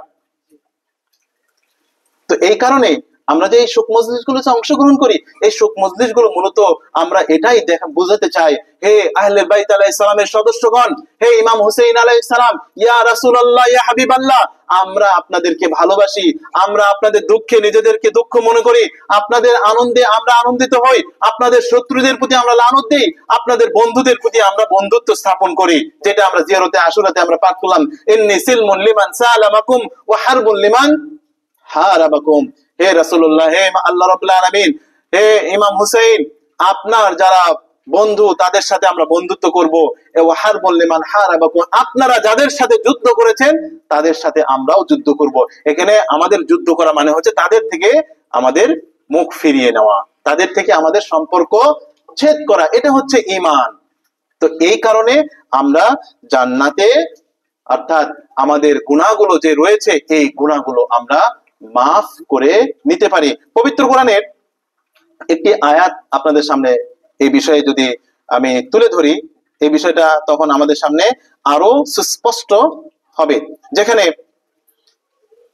তো এই কারণে আমরা যে এই শোক মজলিসগুলোতে অংশগ্রহণ করি, এই শোক মজলিসগুলো মূলত আমরা এটাই বুঝাতে চাই, হে আহলে বাইত আলাইহিস সালামের সদস্যগণ, হে ইমাম হুসাইন আলাইহিস সালাম, ইয়া রাসূলুল্লাহ, ইয়া হাবিবাল্লাহ, আমরা আপনাদেরকে ভালোবাসি, আমরা আপনাদের দুঃখে নিজেদেরকে দুঃখ মনে করি, আপনাদের আনন্দে আমরা আনন্দিত হই, আপনাদের শত্রুদের প্রতি আমরা লানত দেই, আপনাদের বন্ধুদের প্রতি আমরা বন্ধুত্ব স্থাপন করি, যেটা আমরা জিয়ারতে আশুরাতে আমরা পাঠ করলাম, ইন্নী সিলমুন লিমান সালামাকুম ওয়া হারবুন লিমান হারাবাকুম। হে রাসূলুল্লাহ, হে আল্লাহ রাব্বুল আলামিন, হে ইমাম হুসাইন, আপনার যারা বন্ধু তাদের সাথে আমরা বন্ধুত্ব করব, ওয়া হারবুন লিমান হারাবাকুম, আপনারা যাদের সাথে যুদ্ধ করেছেন তাদের সাথে আমরাও যুদ্ধ করব। এখানে আমাদের যুদ্ধ করা মানে হচ্ছে তাদের থেকে আমাদের মুখ ফিরিয়ে নেওয়া, তাদের থেকে আমাদের সম্পর্ক ছেদ করা। এটা হচ্ছে ঈমান। তো এই কারণে আমরা জান্নাতে অর্থাৎ আমাদের গুনাহগুলো যে রয়েছে এই গুনাহগুলো আমরা মাফ করে নিতে পারি। পবিত্র কোরআনের একটি আয়াত আপনাদের সামনে এই বিষয়ে যদি আমি তুলে ধরি, এই বিষয়টা তখন আমাদের সামনে আরো সুস্পষ্ট হবে। যেখানে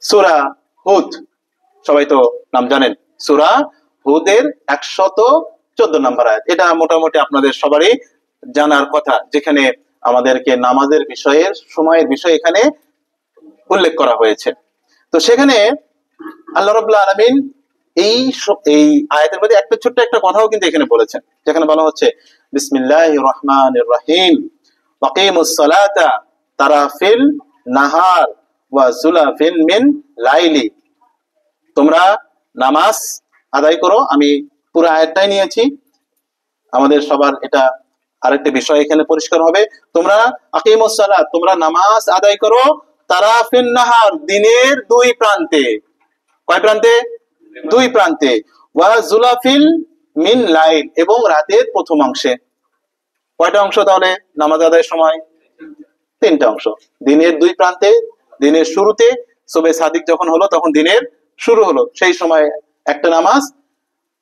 সূরা হুদ, সবাই তো নাম জানেন, সূরা হুদের 114 নম্বর আয়াত, এটা মোটামুটি আপনাদের সবারই জানার কথা, যেখানে আমাদেরকে নামাজের বিষয়ে সময়ের বিষয়ে এখানে উল্লেখ করা হয়েছে। তো সেখানে আল্লাহ রাব্বুল আলামিন এই আয়াতের মধ্যে একটা ছোট্ট একটা কথাও কিন্তু এখানে বলেছেন, যেখানে বলা হচ্ছে বিসমিল্লাহির রহমানির রহিম ওয়াকিমুস সালাতা তারাফিল নাহার ওয়া যুলাফিন মিন লাইলি, তোমরা নামাজ আদায় করো। আমি পুরো আয়াতটাই নিয়েছি, আমাদের সবার এটা আরেকটা বিষয় এখানে পরিষ্কার হবে। তোমরা আকিমুস সালাত, তোমরা নামাজ আদায় করো, তারাফিন নাহার, দিনের দুই প্রান্তে। কয় প্রান্তে? দুই প্রান্তে। ওয়া যুলাফিল মিন লাইল, এবং রাতের প্রথম অংশে। কয়টা অংশ তাহলে নামাজ আদায়ের সময়? তিনটা অংশ। দিনের দুই প্রান্তে, দিনের শুরুতে সুবহে সাদিক যখন হলো তখন দিনের শুরু হলো, সেই সময় একটা নামাজ।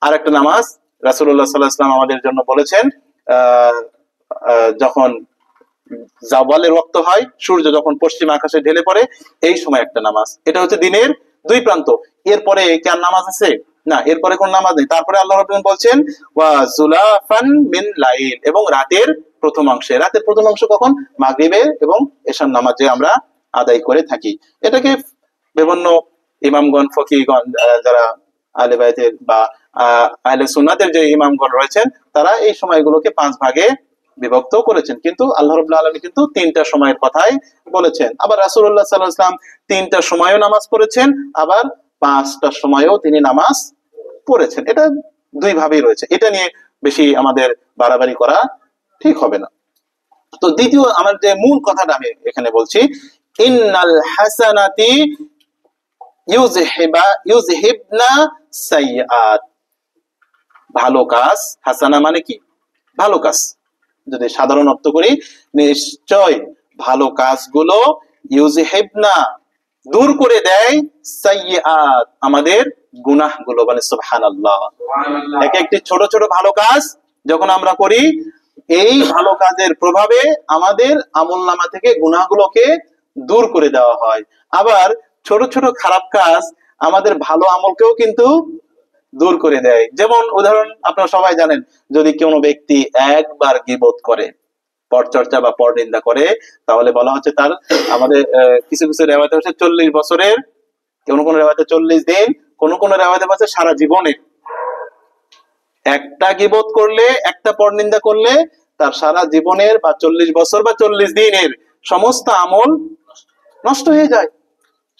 আর একটা নামাজ রাসূলুল্লাহ সাল্লাল্লাহু আলাইহি ওয়াসাল্লাম আমাদের জন্য বলেছেন যখন জাওয়ালের ওয়াক্ত হয়, সূর্য যখন পশ্চিম আকাশে ঢেলে পড়ে, এই সময় একটা নামাজ। এটা হচ্ছে দিনের দুই প্রান্ত। এরপরে কি আর নামাজ আছে? না, এরপরে কোন নামাজ নেই। তারপরে আল্লাহ রাব্বুল আলামিন বলছেন ওয়া যুলাফান মিন লাইল, এবং রাতের প্রথম অংশে। রাতের প্রথম অংশ কখন? মাগরিবে এবং এশার নামাজে আমরা আদায় করে থাকি। এটাকে বিভিন্ন ইমামগণ, ফকিহগণ, যারা আহলে বাইতের বা আহলে সুন্নাতের যে ইমামগণ রয়েছেন, তারা এই সময়গুলোকে 5 ভাগে বিভক্ত করেছেন, কিন্তু আল্লাহ রাব্বুল আলামিন কিন্তু 3টা সময়ের কথাই বলেছেন। আবার রাসূলুল্লাহ সাল্লাল্লাহু আলাইহি ওয়াসাল্লাম 3টা সময়ও নামাজ পড়েছেন, আবার 5টা সময়ও তিনি নামাজ পড়েছেন। এটা দুই ভাবেই রয়েছে, এটা নিয়ে বেশি আমাদের বাড়াবাড়ি করা ঠিক হবে না। তো দ্বিতীয় আমার যে মূল কথাটা আমি এখানে বলছি, ইন্নাল হাসানাতি ইউযহিবনা সাইয়্যাত, ভালো কাজ, হাসানা মানে কি? ভালো কাজ। যদি সাধারণ অর্থ করি, নিশ্চয় ভালো কাজগুলো ইউযহিবনা, দূর করে দেয়, সাইয়্যাত, আমাদের গুনাহগুলো। মানে সুবহানাল্লাহ। এক একটি ছোট ছোট ভালো কাজ যখন আমরা করি, এই ভালো কাজের প্রভাবে আমাদের আমলনামা থেকে গুনাহগুলোকে দূর করে দেওয়া হয়। আবার ছোট ছোট খারাপ কাজ আমাদের ভালো আমলকেও কিন্তু দূর করে দেয়। যেমন উদাহরণ আপনারা সবাই জানেন, যদি কোনো ব্যক্তি একবার গীবত করে, পরচর্চা বা পরনিন্দা করে, তাহলে বলা হচ্ছে তার, আমাদের কিছু কিছু রেওয়ায়েতে হচ্ছে 40 বছরের, কোন কোন রেওয়ায়েতে 40 দিন, কোন কোন রেওয়ায়েতে হচ্ছে সারা জীবনের। একটা গীবত করলে, একটা পরনিন্দা করলে তার সারা জীবনের বা 40 বছর বা 40 দিনের সমস্ত আমল নষ্ট হয়ে যায়।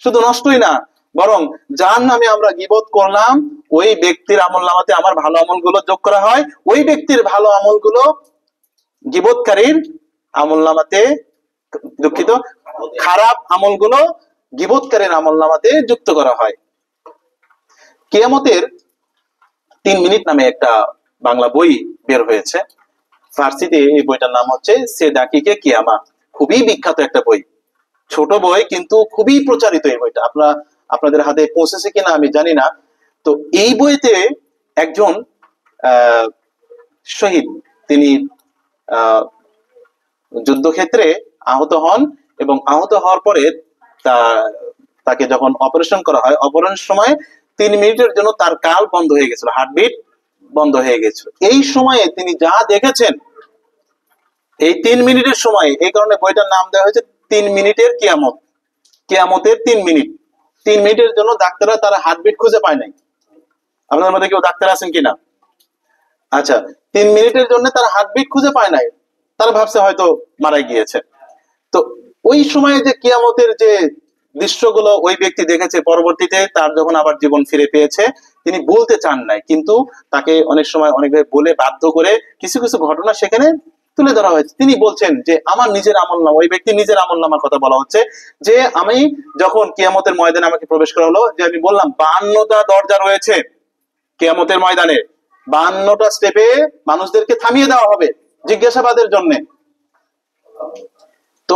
শুধু নষ্টই না, বরং যার নামে আমরা গীবত করলাম ওই ব্যক্তির আমলনামাতে আমার ভালো আমলগুলো যোগ করা হয়, ওই ব্যক্তির ভালো আমলগুলো গীবতকারীর আমলনামাতে, দুঃখিত, খারাপ আমলগুলো গীবতকারীর আমলনামাতে যুক্ত করা হয়। কিয়ামতের 3 মিনিট নামে একটা বাংলা বই বের হয়েছে, ফার্সিতে এই বইটার নাম হচ্ছে সে দাকিকে কিয়ামা। খুবই বিখ্যাত একটা বই, ছোট বই কিন্তু খুবই প্রচারিত এই বইটা। আপনাদের হাতে পৌঁছেছে কিনা আমি জানি না। তো এই বইতে একজন শহীদ, তিনি যুদ্ধক্ষেত্রে আহত হন, এবং আহত হওয়ার পরে তাকে যখন অপারেশন করা হয়, অপারেশনের সময় 3 মিনিটের জন্য তার কাল বন্ধ হয়ে গেছিল, হার্টবিট বন্ধ হয়ে গেছিল। এই সময়ে তিনি যা দেখেছেন, এই 3 মিনিটের সময়, এই কারণে বইটার নাম দেওয়া হয়েছে 3 মিনিটের কিয়ামত। কিয়ামতের 3 মিনিট। 3 মিনিটের জন্য ডাক্তাররা তারা হার্টবিট খুঁজে পায় নাই। আপনাদের মধ্যে কেউ ডাক্তার আছেন কিনা? আচ্ছা, 3 মিনিটের জন্য তারা হার্টবিট খুঁজে পায় নাই, তারা ভাবছে হয়তো মারা গিয়েছে। তো ওই সময়ে যে কিয়ামতের যে দৃশ্যগুলো ওই ব্যক্তি দেখেছে, পরবর্তীতে তার যখন আবার জীবন ফিরে পেয়েছে, তিনি বলতে চান নাই, কিন্তু তাকে অনেক সময় অনেকভাবে বলে বাধ্য করে কিছু কিছু ঘটনা সেখানে তুলে ধরা হয়েছে। তিনি বলছেন যে আমার নিজের আমলনামা, ওই ব্যক্তি নিজের আমলনামার কথা বলা হচ্ছে, যে আমি যখন কিয়ামতের ময়দানে আমাকে প্রবেশ করা হলো, যে আমি বললাম 52টা দরজা রয়েছে কিয়ামতের ময়দানে, 52টা স্টেপে মানুষদেরকে থামিয়ে দেওয়া হবে জিজ্ঞাসাবাদের জন্য। তো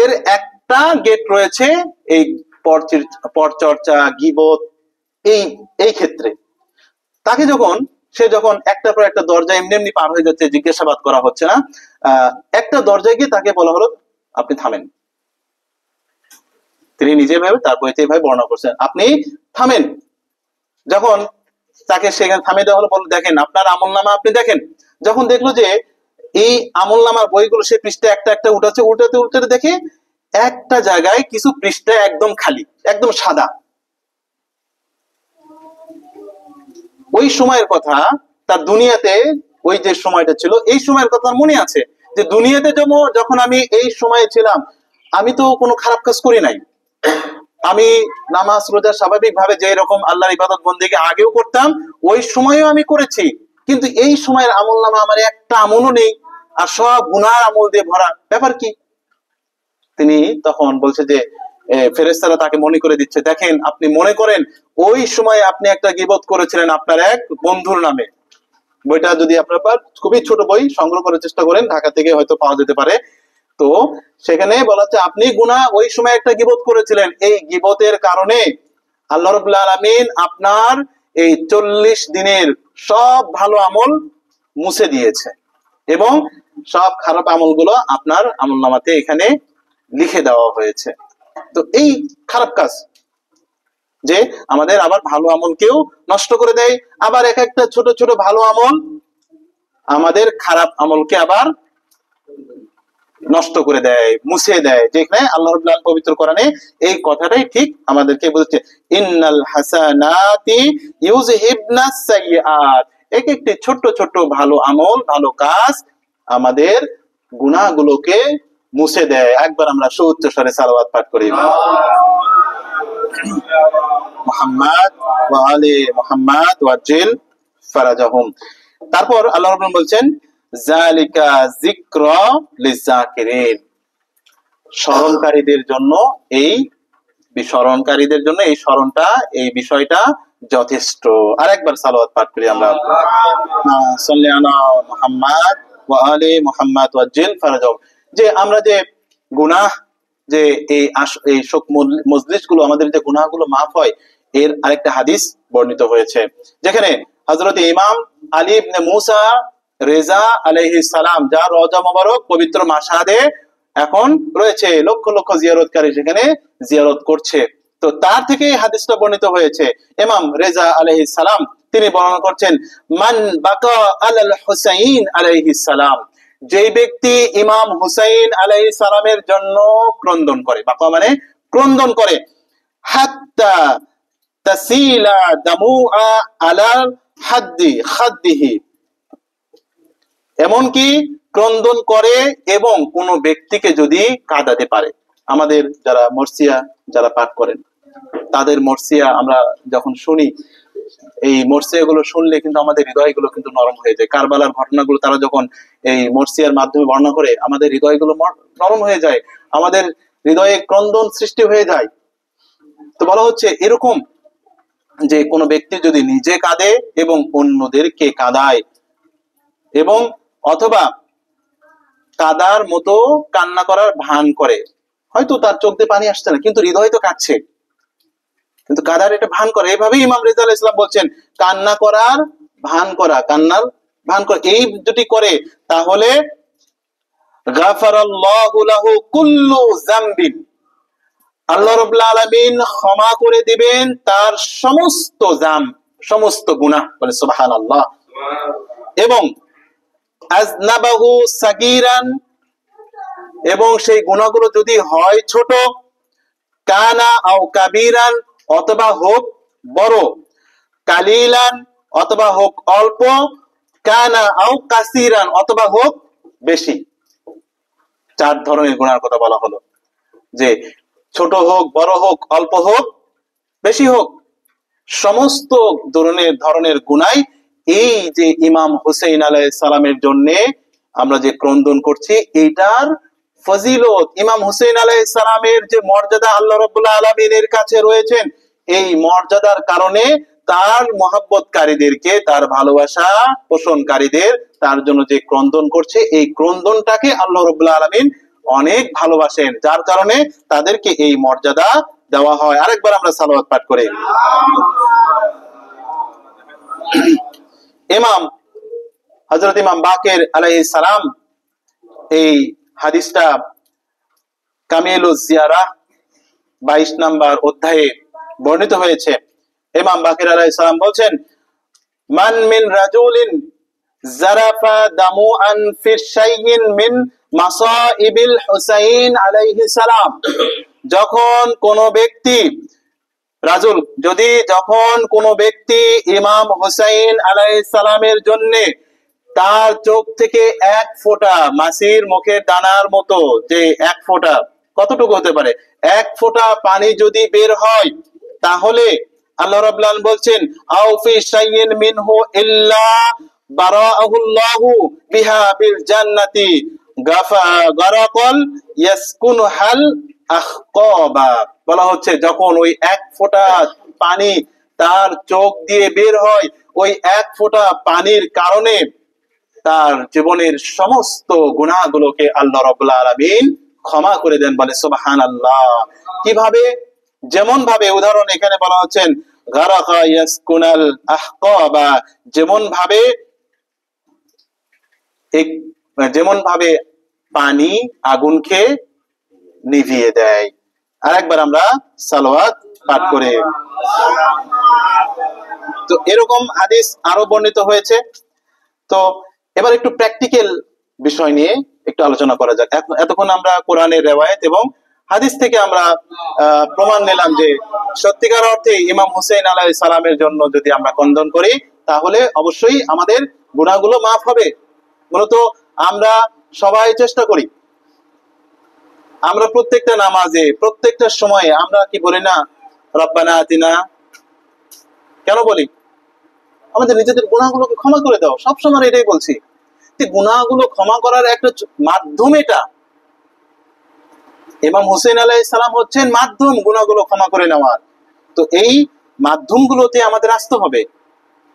এর একটা গেট রয়েছে এই পরচর্চা, গীবত, এই এই ক্ষেত্রে তাকে যখন একটার পর একটা দরজা এমনি এমনি পার হয়ে যাচ্ছে, জিজ্ঞাসাবাদ করা হচ্ছে না, একটা দরজায় গিয়ে তাকে বলা হলো আপনি থামেন। তিনি নিজে ভাবে তার বইতে ভাবে বর্ণনা করছেন, আপনি থামেন। যখন তাকে সেখানে থামিয়ে দেওয়া হলো, বলল দেখেন আপনার আমল নামা আপনি দেখেন। যখন দেখলো যে এই আমল নামার বইগুলো সে পৃষ্ঠা একটা একটা উঠাচ্ছে, উল্টাতে উল্টাতে দেখে একটা জায়গায় কিছু পৃষ্ঠা একদম খালি, একদম সাদা। ওই সময়ের কথা তার দুনিয়াতে, ওই যে সময়টা ছিল এই সময়ের কথা মনে আছে যে দুনিয়াতে যখন আমি এই সময়ে ছিলাম আমি তো কোনো খারাপ কাজ করি নাই, আমি নামাজ রোজা স্বাভাবিক ভাবে যে রকম আল্লাহর ইবাদত বন্দেগী আগেও করতাম ওই সময়ও আমি করেছি, কিন্তু এই সময়ের আমল নামা আমার একটা আমলও নেই আর সব গুনার আমল দিয়ে ভরা, ব্যাপার কি? তিনি তখন বলছে যে ফেরেশতারা তাকে মনে করে দিচ্ছে, দেখেন আপনি মনে করেন ওই সময় আপনি একটা গীবত করেছিলেন আপনার এক বন্ধুর নামে। বইটা যদি আপনার খুবই ছোট বই, সংগ্রহ করার চেষ্টা করেন, ঢাকা থেকে হয়তো পাওয়া যেতে পারে। তো সেখানে বলা হচ্ছে আপনি গুনাহ ওই সময় একটা গীবত করেছিলেন, এই গীবতের কারণে আল্লাহ রাব্বুল আলামিন আপনার এই 40 দিনের সব ভালো আমল মুছে দিয়েছে এবং সব খারাপ আমলগুলো আপনার আমলনামাতে এখানে লিখে দেওয়া হয়েছে। তো এই খারাপ কাজ যে আমাদের আবার ভালো আমলকেও নষ্ট করে দেয়, আবার এক একটা ছোট ছোট ভালো আমল আমাদের খারাপ আমলকে আবার নষ্ট করে দেয়, মুছে দেয়। যেখানে আল্লাহ রাব্বুল আলামিন পবিত্র কোরআনে এই কথাটাই ঠিক আমাদেরকে বলছে, ইন্নাল হাসানাতি ইউযহিবনাস সাইয়্যাত, এক একটি ছোট ছোট ভালো আমল, ভালো কাজ আমাদের গুনাহগুলোকে মুছে দেয়। একবার আমরা সুউচ্চ স্বরে সালাওয়াত পাঠ করি, মুহাম্মদ ওয়া আলি মুহাম্মদ ওয়াজিল ফারাজাহুম। তারপর আল্লাহ রাব্বুল আলামিন বলছেন যালিকা যিকরা লিযাকিরিন, স্মরণকারীদের জন্য এই স্মরণটা, এই বিষয়টা যথেষ্ট। আরেকবার সালাওয়াত পাঠ করি আমরা, সাল্লি আলা মুহাম্মদ ওয়া আলি মুহাম্মদ ওয়াজিল ফারাজাহুম। যে আমরা যে গুনাহ, যে এই শোক মজলিস গুলো, আমাদের যে গুনাহগুলো মাফ হয়, এর আরেকটা হাদিস বর্ণিত হয়েছে যেখানে হযরত ইমাম আলী ইবনে মুসা রেজা আলাইহিস সালাম, যার রওজা মোবারক পবিত্র মাশহাদে এখন রয়েছে, লক্ষ লক্ষ জিয়ারতকারী সেখানে জিয়ারত করছে। তো তার থেকে হাদিসটা বর্ণিত হয়েছে। ইমাম রেজা আলাইহিস সালাম তিনি বর্ণনা করছেন, মান বাকা আলাল হুসাইন আলাইহিস সালাম, যেই ব্যক্তি ইমাম হুসাইন আলাইহিস সালামের জন্য ক্রন্দন করে, বাকা মানে ক্রন্দন করে, হাত্তা তাসিলা দামুআ আলা খাদ্দিহি, এমনকি ক্রন্দন করে এবং কোন ব্যক্তিকে যদি কাঁদাতে পারে। আমাদের যারা মরসিয়া যারা পাঠ করেন তাদের মরসিয়া আমরা যখন শুনি, এই মরসিয়া গুলো শুনলে কিন্তু আমাদের হৃদয়গুলো কিন্তু নরম হয়ে যায়। কারবালার ঘটনাগুলো তারা যখন এই মরসিয়ার মাধ্যমে বর্ণনা করে আমাদের হৃদয়গুলো নরম হয়ে যায়, আমাদের হৃদয়ে ক্রন্দন সৃষ্টি হয়ে যায়। তো বলা হচ্ছে এরকম যে কোনো ব্যক্তি যদি নিজে কাঁদে এবং অন্যদেরকে কাঁদায়, এবং অথবা কাদার মতো কান্না করার ভান করে, হয়তো তার চোখ দিয়ে পানি আসছে না কিন্তু হৃদয় তো কাঁদছে, কিন্তু কাদার এটা ভান করে, এইভাবেই ইমাম রেজা আলাইহিস সালাম বলছেন কান্না করার ভান করা, কান্নার ভান করা, এই দুটি করে তাহলে গাফারাল্লাহু লাহু কুল্লু যামবিন, আল্লাহ রাব্বুল আলামিন ক্ষমা করে দিবেন তার সমস্ত সমস্ত গুনাহ, বলে সুবহানাল্লাহ। এবং আযনাবাহু সাগীরান, এবং সেই গুনাহগুলো যদি হয় ছোট, কানা আও কাবীরান অথবা হোক বড়, কালিলান অথবা হোক অল্প, কানা আও কাসীরান অথবা হোক বেশি। চার ধরনের গুনাহের কথা বলা হলো, যে ছোট হোক, বড় হোক, অল্প হোক, বেশি হোক, সমস্ত ধরনের গুনাহ এই যে ইমাম হুসাইন আলাইহিস সালামের জন্য আমরা যে ক্রন্দন করছি, এইটার ফজিলত, ইমাম হুসাইন আলাইহিস সালামের যে মর্যাদা আল্লাহ রাব্বুল আলামিনের কাছে রয়েছেন, এই মর্যাদার কারণে তার মহব্বতকারীদেরকে, তার ভালোবাসা পোষণকারীদের তার জন্য যে ক্রন্দন করছে, এই ক্রন্দনটাকে আল্লাহ রাব্বুল আলামিন অনেক ভালোবাসেন, যার কারণে তাদেরকে এই মর্যাদা দেওয়া হয়। আরেকবার আমরা সালাওয়াত পাঠ করি। ইমাম হযরত ইমাম বাকের আলাইহিস সালাম এই হাদিসটা কামিলুজ জিয়ারাহ 22 নম্বর অধ্যায়ে বর্ণিত হয়েছে। ইমাম বাকের আলাইহিস সালাম বলেন, মান মিন রাজুলিন জারাফা দামুআন ফি শাইইন মিন মাসাইবিল হুসাইন আলাইহিস সালাম, যখন কোন ব্যক্তি যখন কোন ব্যক্তি ইমাম হুসাইন আলাইহিস সালামের জন্য তার চোখ থেকে এক ফোঁটা মাছির মুখের দানার মতো, যে এক ফোঁটা কতটুকু হতে পারে, এক ফোঁটা পানি যদি বের হয়, তাহলে আল্লাহ রাব্বুল আলামিন বলছেন, আও ফি শাইইন মিনহু ইল্লা বারাআহুল্লাহু বিহা বিল জান্নাতি গারাকাল ইয়াসকুনহাল আখকাবা। বলা হচ্ছে যখন ওই এক ফোঁটা পানি তার চোখ দিয়ে বের হয়, ওই এক ফোঁটা পানির কারণে তার জীবনের সমস্ত গুনাহগুলোকে আল্লাহ রাব্বুল আলামিন ক্ষমা করে দেন। বলে সুবহানাল্লাহ। কিভাবে? যেমন ভাবে উদাহরণ এখানে বলা হচ্ছেন গারাকা ইয়াসকুনাল আহকাবা, যেমন ভাবে পানি আগুনকে নিভিয়ে দেয়। আরেকবার আমরা সালাওয়াত পাঠ করে। তো এরকম হাদিস আরো বর্ণিত হয়েছে। তো এবার একটু প্র্যাকটিক্যাল বিষয় নিয়ে একটু আলোচনা করা যাক। এতক্ষণ আমরা কোরআনের রিওয়ায়াত এবং হাদিস থেকে আমরা প্রমাণ নিলাম যে সত্যিকার অর্থে ইমাম হুসাইন আলাইহিস সালামের জন্য যদি আমরা কন্দন করি, তাহলে অবশ্যই আমাদের গুনাহগুলো মাফ হবে। মূলত আমরা সবাই চেষ্টা করি, আমরা প্রত্যেকটা নামাজে প্রত্যেকটা সময়ে আমরা কি বলি না, রব্বানা আতিনা, কেন বলি? আমাদের নিজেদের গুনাহগুলোকে ক্ষমা করে দাও, সবসময় এটাই বলছি। গুনাহগুলো ক্ষমা করার একটা মাধ্যম এটা। ইমাম হুসাইন আলাইহিস সালাম হচ্ছেন মাধ্যম গুনাহগুলো ক্ষমা করে নেওয়ার। তো এই মাধ্যমগুলোতে আমাদের আসতে হবে।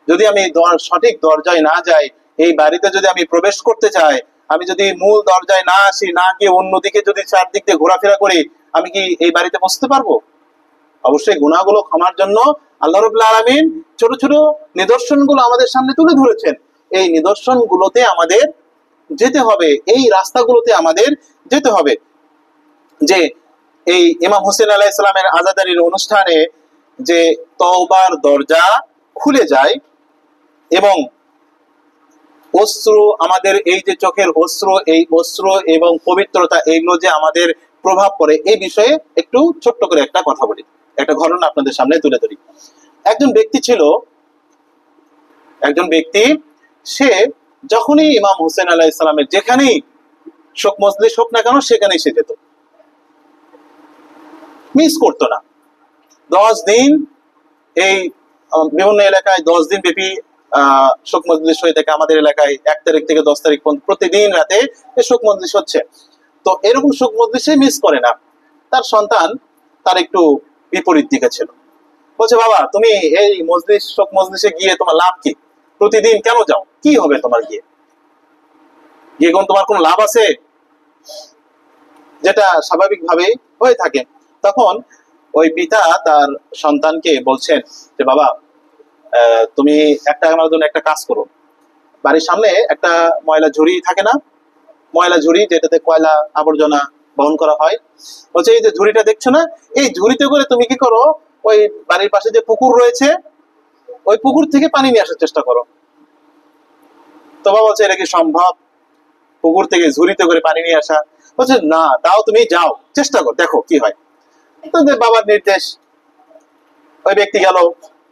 যদি আমি সঠিক দরজায় না যাই, এই বাড়িতে যদি আমি প্রবেশ করতে চাই, আমি যদি মূল দরজায় না আসি, না গিয়ে অন্যদিকে যদি চারদিক দিয়ে ঘোরাফেরা করি, আমি কি এই বাড়িতে বসতে পারবো? অবশ্যই গুনাহগুলো ক্ষমার জন্য আল্লাহ রাব্বুল আলামিন ছোট ছোট নিদর্শনগুলো আমাদের সামনে তুলে ধরেছেন। এই নিদর্শনগুলোতে আমাদের যেতে হবে, এই রাস্তাগুলোতে আমাদের যেতে হবে। যে এই ইমাম হুসাইন আলাইহিস সালামের আযাদারির অনুষ্ঠানে যে তওবার দরজা খুলে যায় এবং অশ্রু, আমাদের এই যে চোখের অশ্রু, এই অশ্রু এবং পবিত্রতা, এগুলো যে আমাদের প্রভাব পড়ে, এই বিষয়ে একটু ছোট্ট করে একটা কথা বলি, একটা ঘটনা আপনাদের সামনে তুলে ধরি। একজন ব্যক্তি সে যখনই ইমাম হুসাইন আলাইহিস সালামের যেখানেই শোক মজলিস হোক না কেন, সেখানেই সে যেত, মিস করতো না। 10 দিন এই বিভিন্ন এলাকায় 10 দিন ব্যাপী শোক মজলিস হয়ে থাকে। আমাদের এলাকায় 1 তারিখ থেকে 10 তারিখ পর্যন্ত প্রতিদিন রাতে শোক মজলিস হচ্ছে। তো এরকম শোক মজলিসে মিস করে না। তার সন্তান তার একটু বিপরীত দিকে ছিল। বলছে, বাবা তুমি এই শোক মজলিসে গিয়ে তোমার লাভ কি? প্রতিদিন কেন যাও? কি হবে তোমার গিয়ে কোন তোমার কোন লাভ আছে? যেটা স্বাভাবিকভাবেই হয়ে থাকে। তখন ওই পিতা তার সন্তানকে বলছেন যে, বাবা তুমি আমার জন্য একটা কাজ করো। বাড়ির সামনে একটা ময়লা ঝুড়ি থাকে না, ময়লা ঝুড়ি যেটাতে কয়লা আবর্জনা বহন করা হয়, বলছে এই যে ঝুড়িটা দেখছো না, এই ঝুড়িতে করে তুমি কি করো, ওই বাড়ির পাশে যে পুকুর রয়েছে, ওই পুকুর থেকে পানি নিয়ে আসার চেষ্টা করো। তো বাবা বলছে, এটা কি সম্ভব, পুকুর থেকে ঝুড়িতে করে পানি নিয়ে আসা? বলছে, না, তাও তুমি যাও, চেষ্টা করো, দেখো কি হয়। তো বাবার নির্দেশ, ওই ব্যক্তি গেল,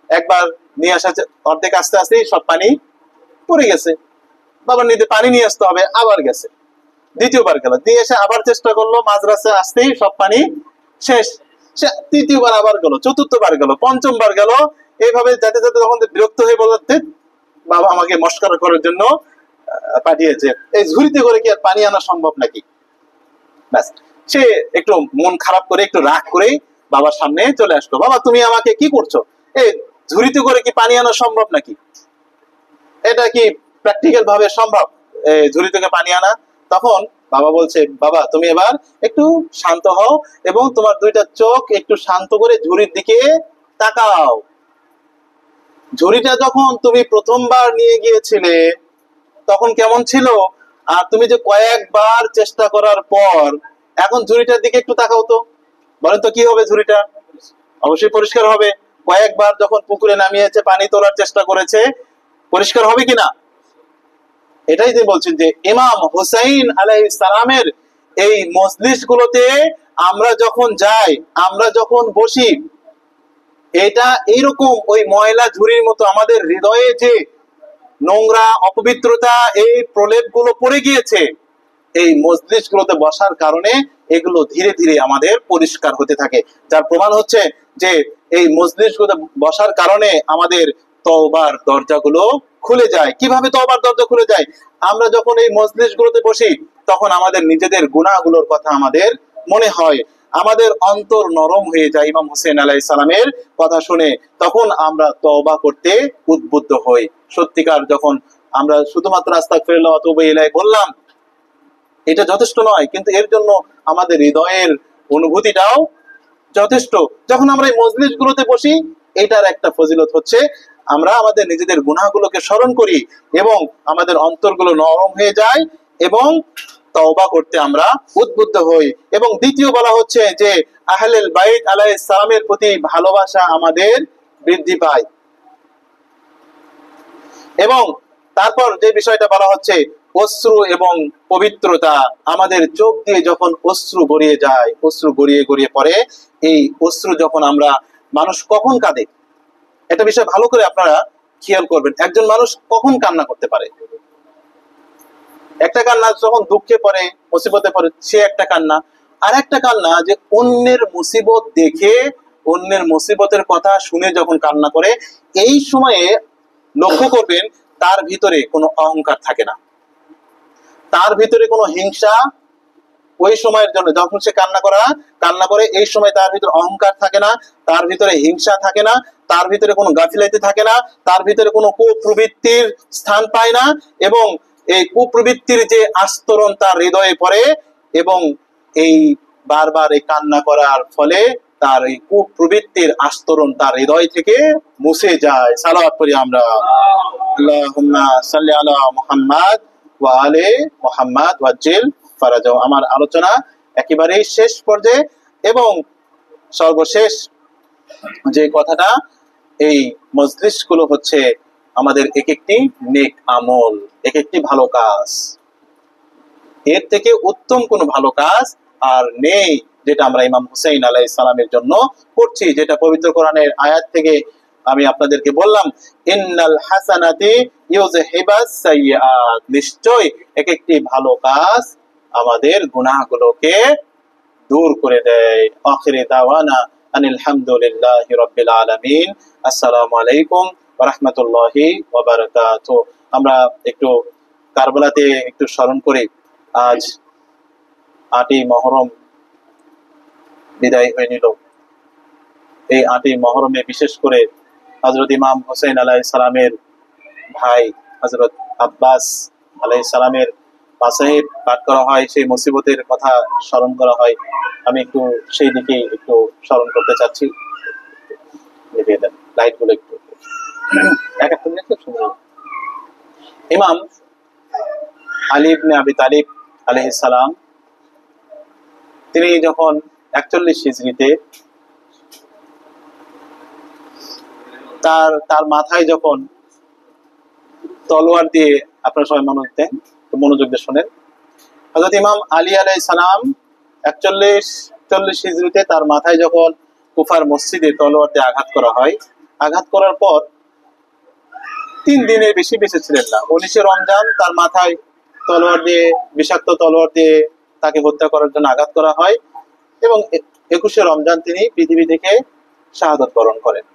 একবার নিয়ে আসা, অর্ধেক আস্তে আস্তেই সব পানি পড়ে গেছে। বাবার নিতে পানি নিয়ে আসতে হবে, আবার গেছে। দ্বিতীয়বার গেল, দিয়ে এসে আবার চেষ্টা করলো, মাঝরাস্তায় আসতেই সব পানি শেষ। সে তৃতীয়বার আবার গেল, চতুর্থবার গেল, পঞ্চমবার গেল। এইভাবে যাতে যাতে তখন বিরক্ত হয়ে বলতে, বাবা আমাকে মস্করা করার জন্য পাঠিয়েছে, এই ঝুড়িতে করে কি আর পানি আনা সম্ভব নাকি? ব্যাস, সে একটু মন খারাপ করে, একটু রাগ করে বাবার সামনে চলে আসলো। বাবা তুমি আমাকে কি করছো? এই ঝুড়িতে করে কি পানি আনা সম্ভব নাকি? এটা কি প্র্যাকটিক্যাল ভাবে সম্ভব ঝুড়ি থেকে পানি আনা? তখন বাবা বলছে, বাবা তুমি এবার একটু শান্ত হও এবং তোমার দুইটা চোখ একটু শান্ত করে ঝুড়ির দিকে তাকাও। ঝুড়িটা যখন তুমি প্রথমবার নিয়ে গিয়েছিলে তখন কেমন ছিল, আর তুমি যে কয়েকবার চেষ্টা করার পর এখন ঝুড়িটার দিকে একটু তাকাও তো, বলেন তো কি হবে? ঝুড়িটা অবশ্যই পরিষ্কার হবে। কয়েকবার যখন পুকুরে নামিয়েছে, পানি তোলার চেষ্টা করেছে, পরিষ্কার হবে কিনা? এটাই যে বলছেন যে ইমাম হুসাইন আলাইহিস সালামের এই মজলিস গুলোতে আমরা যখন যাই, আমরা যখন বসি, এটা এইরকম ওই ময়লা ঝুড়ির মতো আমাদের হৃদয়ে যে নোংরা অপবিত্রতা, এই প্রলেপ গুলো পড়ে গিয়েছে, এই মজলিস গুলোতে বসার কারণে এগুলো ধীরে ধীরে আমাদের পরিষ্কার হতে থাকে। যার প্রমাণ হচ্ছে যে এই মজলিস গুলোতে বসার কারণে আমাদের তওবার দরজাগুলো খুলে যায়। কিভাবে তওবার দরজা খুলে যায়? আমরা যখন এই মজলিস গুলোতে বসি তখন আমাদের নিজেদের গুনাহগুলোর কথা আমাদের মনে হয়, আমাদের অন্তর নরম হয়ে যায় ইমাম হোসেন আলাইহিস সালামের কথা শুনে, তখন আমরা তওবা করতে উদ্বুদ্ধ হই। সত্যিকার যখন আমরা শুধুমাত্র আস্তাগফিরুল্লাহ ওয়া আতুবু ইলাইহি বললাম, এটা যথেষ্ট নয়, কিন্তু এর জন্য আমাদের হৃদয়ের অনুভূতিটাও যথেষ্ট। যখন আমরা এই মজলিস গুলোতে বসি, এটার একটা ফজিলত হচ্ছে আমরা আমাদের নিজেদের গুনাহগুলোকে স্মরণ করি এবং আমাদের অন্তরগুলো নরম হয়ে যায় এবং তওবা করতে আমরা উদ্বুদ্ধ হই। এবং দ্বিতীয় বলা হচ্ছে যে আহলুল বাইত আলাইহিস সালামের প্রতি ভালোবাসা আমাদের বৃদ্ধি পায়। এবং তারপর যে বিষয়টা বলা হচ্ছে অশ্রু এবং পবিত্রতা, আমাদের চোখ দিয়ে যখন অশ্রু গড়িয়ে যায়, অশ্রু গড়িয়ে গড়িয়ে পড়ে, এই অশ্রু যখন আমরা, মানুষ কখন কাঁদে একটা বিষয় ভালো করে আপনারা খেয়াল করবেন। একজন মানুষ কখন কান্না করতে পারে? একটা কান্না যখন দুঃখে পড়ে, মুসিবতে পড়ে, সে একটা কান্না। আর একটা কান্না যে অন্যের মুসিবত দেখে, অন্যের মুসিবতের কথা শুনে যখন কান্না করে, এই সময়ে লক্ষ্য করবেন তার ভিতরে কোনো অহংকার থাকে না, তার ভিতরে কোনো হিংসা, ওই সময়ের জন্য যখন সে কান্না করে এই সময় তার ভিতরে অহংকার থাকে না, তার ভিতরে হিংসা থাকে না, তার ভিতরে কোনো গাফিলাতি থাকে না, তার ভিতরে কোনো কুপ্রবৃত্তির স্থান পায় না, এবং এই কুপ্রবৃত্তির যে আস্তরণ তার হৃদয়ে পড়ে, এবং এই বারবার এই কান্না করার ফলে তার এই কুপ্রবৃত্তির আস্তরণ তার হৃদয় থেকে মুছে যায়। সালাওয়াত করি আমরা, আল্লাহুম্মা সাল্লি আলা মুহাম্মাদ ওয়া আলি মুহাম্মাদ ওয়াজ্জিল ফারাজাও। আমার আলোচনা একেবারেই শেষ পর্যায়ে, এবং সর্বশেষ যে কথাটা, এই মজলিস গুলো হচ্ছে আমাদের এক একটি নেক আমল, এক একটি ভালো কাজ। এর থেকে উত্তম কোনো ভালো কাজ আর নেই যেটা আমরা ইমাম হুসাইন আলাইহিস সালামের জন্য করছি, যেটা পবিত্র কোরআনের আয়াত থেকে আমি আপনাদেরকে বললাম, ইন্নাল হাসানাতি ইউযহিবাস সাইয়্যাত, নিশ্চয় এক একটি ভালো কাজ আমাদের গুনাহগুলোকে দূর করে দেয়। আখিরি দাওয়ানা আনিল হামদুলিল্লাহি রাব্বিল আলামিন। আসসালামু আলাইকুম ওয়া রাহমাতুল্লাহি ওয়া বারাকাতুহু। আমরা একটু কারবালাতে একটু স্মরণ করি। আজ 8ই মুহররম বিদায় হয়ে নিল। এই 8ই মুহররমে বিশেষ করে হযরত ইমাম হোসেন আলাইহিস সালামের ভাই হযরত আব্বাস আলাইহিস সালামের মাসাহিব পাঠ করা হয়, সেই মুসিবতের কথা স্মরণ করা হয়। আমি একটু সেই দিকে একটু স্মরণ করতে চাচ্ছি। নিভিয়ে দেন লাইট গুলো একটু, এক একটা মিনিট শুনুন। ইমাম আলী ইবনে আবি তালিব আলাইহিস সালাম, তিনি যখন 41 হিজরিতে তার মাথায় যখন তলোয়ার দিয়ে, আপনারা সবাই মনোযোগ দিয়ে শোনেন, হযরত ইমাম আলী আলাইহিস সালাম 41-40 হিজরিতে তার মাথায় যখন কুফার মসজিদে তলোয়ার দিয়ে আঘাত করা হয়, আঘাত করার পর 3 দিনের বেশি বেঁচে ছিলেন না। 19 রমজান তার মাথায় তলোয়ার দিয়ে, বিষাক্ত তলোয়ার দিয়ে তাকে হত্যা করার জন্য আঘাত করা হয়, এবং 21 রমজান তিনি পৃথিবী থেকে শাহাদাত বরণ করেন।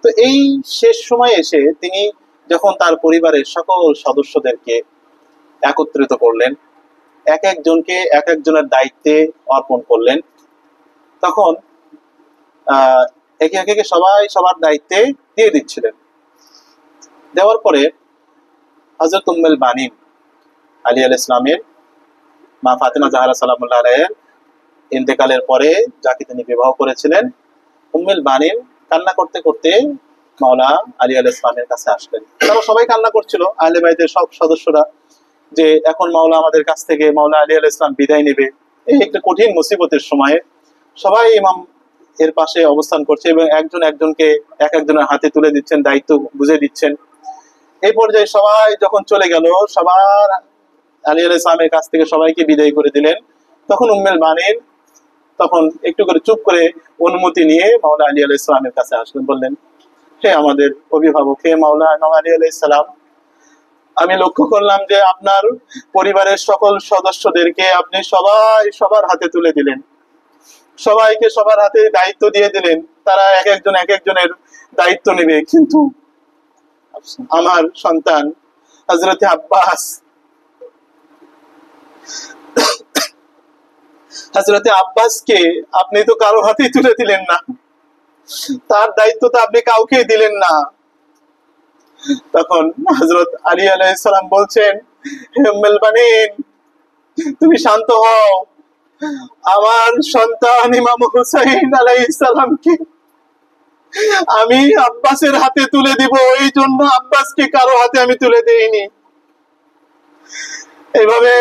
তো এই শেষ সময়ে এসে তিনি যখন তার পরিবারের সকল সদস্যদেরকে একত্রিত করলেন, এক একজনকে এক একজনের দায়িত্বে অর্পণ করলেন, তখন একে একে সবাই সবার দায়িত্বে দিয়ে দিচ্ছিলেন। দেওয়ার পরে হযরত উম্মুল বানিন আলী আলাইহিস সালামের মা ফাতেমা জাহরা সালামুল্লাহ আলাইহির ইন্তেকালের পরে যাকে তিনি বিবাহ করেছিলেন, উম্মুল বানিন কান্না করতে করতে মাওলা আলী আলাইহিস সালামের কাছে আসলেন। তারা সবাই কান্না করছিল, আহলে বাইতের সব সদস্যরা, যে এখন মাওলা আমাদের কাছ থেকে, মাওলা আলী আলাইহিস সালাম বিদায় নেবে। এই একটা কঠিন মুসিবতের সময়ে সবাই ইমাম এর পাশে অবস্থান করছে এবং একজন একজনকে এক একজনের হাতে তুলে দিচ্ছেন, দায়িত্ব বুঝে দিচ্ছেন। এই পর্যায়ে সবাই যখন চলে গেল, সবার আলী আলাইহিস সালামের কাছ থেকে সবাইকে বিদায় করে দিলেন, তখন উম্মুল বানিন তখন একটু করে চুপ করে অনুমতি নিয়ে মাওলা আলী আলাইহিস সালামের কাছে আসলেন, বললেন, হে আমাদের অভিভাবক, হে মাওলা ইমাম আলী আলাইহিস সালাম, আমি লক্ষ্য করলাম যে আপনার পরিবারের সকল সদস্যদেরকে আপনি সবাই সবার হাতে তুলে দিলেন, সবাইকে সবার হাতে দায়িত্ব দিয়ে দিলেন, তারা এক একজনের দায়িত্ব নেবে, কিন্তু আমার সন্তান হযরতে আব্বাসকে আপনি তো কারো হাতেই তুলে দিলেন না, তার দায়িত্ব তো আপনি কাউকে দিলেন না। তখন হযরত আলী আলাইহিস সালাম বলছেন, হে উম্মুল বানিন, তুমি শান্ত হও, আমার সন্তান ইমাম হুসাইন আলাইহিস সালামকে আমি আব্বাসের হাতে তুলে দিব, এই জন্য আব্বাসকে কারো হাতে আমি তুলে দেইনি। এইভাবে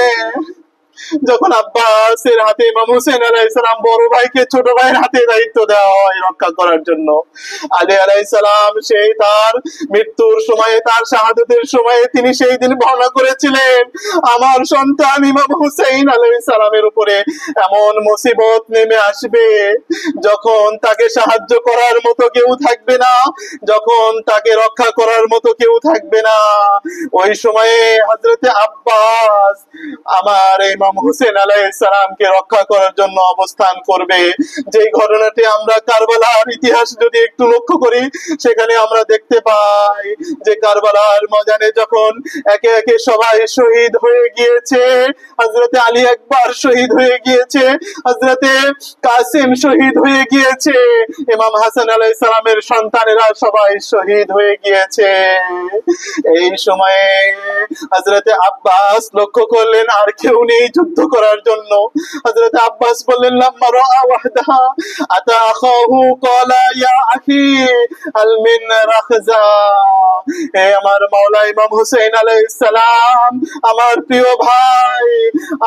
যখন আব্বাসের হাতে ইমাম হুসাইন আলাইহিস সালাম বড় ভাইকে ছোট ভাইয়ের হাতে দায়িত্ব দেওয়া হয় রক্ষা করার জন্য, আলী আলাইহিস সালাম সেই তার মৃত্যুর সময়ে, তার শাহাদাতের সময়ে তিনি সেই দিন বর্ণনা করেছিলেন, আমার সন্তান ইমাম হুসাইন আলাইহিস সালামের উপরে এমন মুসিবত নেমে আসবে যখন তাকে সাহায্য করার মতো কেউ থাকবে না, যখন তাকে রক্ষা করার মতো কেউ থাকবে না। ওই সময়ে হযরতে আব্বাস আমার ইমাম হুসেন আলাইহিস সালামকে রক্ষা করার জন্য অবস্থান করবে। যে ঘটনাটি আমরা কারবালার ইতিহাস যদি একটু লক্ষ্য করি, সেখানে আমরা দেখতে পাই যে কারবালার ময়দানে যখন একে একে সবাই শহীদ হয়ে গিয়েছে, হযরতে আলী একবার শহীদ হয়ে গিয়েছে, হযরতে কাসিম শহীদ হয়ে গিয়েছে, ইমাম হাসান আলাইহিস সালামের সন্তানেরা সবাই শহীদ হয়ে গিয়েছে। এই সময়ে হযরতে আব্বাস লক্ষ্য করলেন আর কেউ নেই যুদ্ধ করার জন্য। হযরতে আব্বাস বললেন, লাম্মা রাআ ওয়াহদাহা আতা আখাহু ক্বালা ইয়া আখি আল মিন রাখজা, হে আমার মাওলা ইমাম হুসাইন আলাইহিস সালাম, আমার প্রিয় ভাই,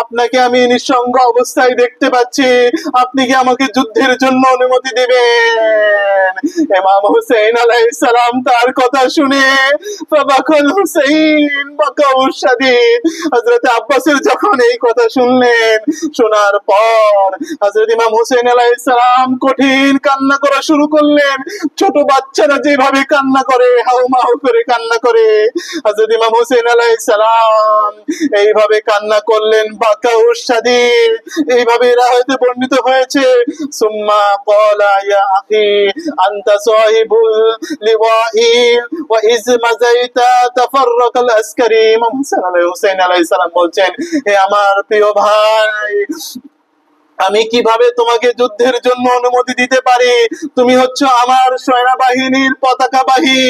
আপনাকে আমি নিঃসঙ্গ অবস্থায় দেখতে পাচ্ছি, আপনি কি আমাকে যুদ্ধের জন্য অনুমতি দিবেন? ইমাম হুসাইন আলাইহিস সালাম তার কথা শুনে ফাবাকাল হুসাইন বাকাউ শাদীদ, হযরতে আব্বাসের যখন এই কথা শুনলেন, শোনার পর হযরত ইমাম হুসাইন আলাইহিস সালাম কঠিন কান্না করা শুরু করলেন। ছোট বাচ্চারা যেভাবে কান্না করে, হাউমাউ করে কান্না করে, হযরত ইমাম হুসাইন আলাইহিস সালাম এইভাবে কান্না করলেন, বাকাউ শাদীদ, এইভাবে এরা হয়তো বর্ণিত হয়েছে। সুম্মা ক্বালা ইয়া আখি আনতা সাহিবুল লিওয়াই ওয়া ইজ মাযাইতা তাফাররাকাল আসকারি, ইমাম হুসাইন আলাইহিস সালাম বলছেন, হে আমার প্রিয় ভাই, আমি কিভাবে তোমাকে যুদ্ধের জন্য অনুমতি দিতে পারি? তুমি হচ্ছে আমার সেনাবাহিনীর পতাকাবাহী,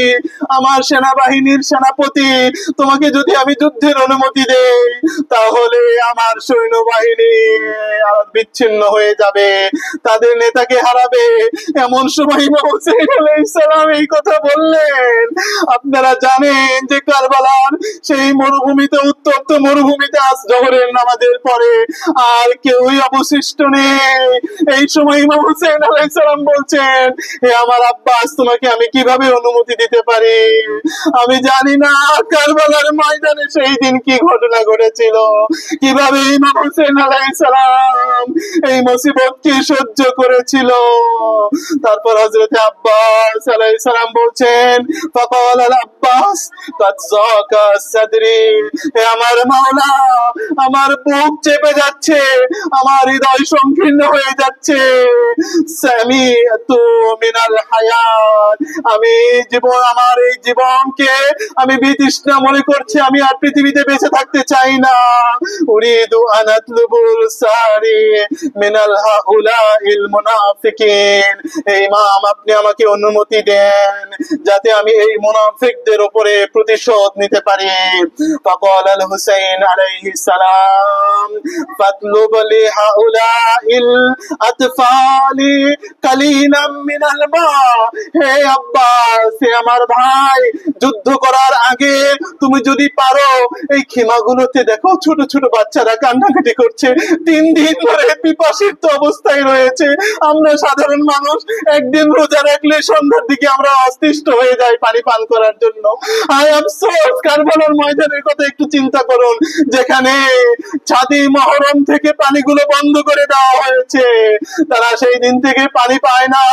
আমার সেনাবাহিনীর সেনাপতি, তোমাকে যদি আমি যুদ্ধের অনুমতি দেই তাহলে আমার সৈন্যবাহিনী বিচ্ছিন্ন হয়ে যাবে, তাদের নেতাকে হারাবে। এমন সময় ইমাম হুসাইন আলাইহিস সালাম এই কথা বললেন। আপনারা জানেন যে কারবালার সেই মরুভূমিতে, উত্তপ্ত মরুভূমিতে আজ জোহরের নামাজের পরে আর কেউই অবশিষ্ট নেই। এই সময় ইমাম হুসাইন আলাইহিস সালাম বলছেন, হে আমার আব্বাস, তোমাকে আমি কিভাবে অনুমতি দিতে পারি? আমি জানি না কারবালার ময়দানে সেই দিন কি ঘটনা ঘটেছিল, কিভাবে ইমাম হুসাইন আলাইহিস সালাম এই মুসিবতকে সহ্য করেছিল। তারপর হযরতে আব্বাস আলাইহিস সালাম বলছেন, ফাকাল আল আব্বাস কাদ যাকা সাদরি, হে আমার মাওলা, আমার বুক চেপে যাচ্ছে, আমার হৃদয় সংকীর্ণ হয়ে যাচ্ছে। সামিআতু মিনাল হায়াত, আমি জীবন, আমার এই জীবনকে আমি বিতৃষ্ণা মনে করছি, আমি আর পৃথিবীতে বেঁচে থাকতে চাই না। উরিদু আন আতলুবুল সারি মিনাল হাউলাইল মুনাফিকিন, এই ইমাম আপনি আমাকে অনুমতি দেন যাতে আমি এই মুনাফিকদের উপরে প্রতিশোধ নিতে পারি। ফাকাল আল হুসাইন আলাইহিস সালাম ফাতলুব লি হাউলাইল আতফালি কালিনাম মিনাল মা, হে আব্বাস, হে আমার ভাই, যুদ্ধ করার আগে তুমি যদি পারো এই খিমাগুলোতে দেখো ছোট ছোট বাচ্চারা কান্নাকাটি করছে, 3 দিন ধরে পিপাসিত অবস্থায় রয়েছে। আমরা সাধারণ মানুষ একদিন রোজা রাখলে সন্ধ্যার দিকে আমরা অতিষ্ঠ হয়ে যাই পানি পান করার জন্য। আই আফসোস, কারবালার ময়দানের কথা একটু চিন্তা করুন, যেখানে 7ই মুহররম থেকে পানিগুলো বন্ধ করে দেওয়া হয়েছে, তারা সেই দিন থেকে পানি পায় না।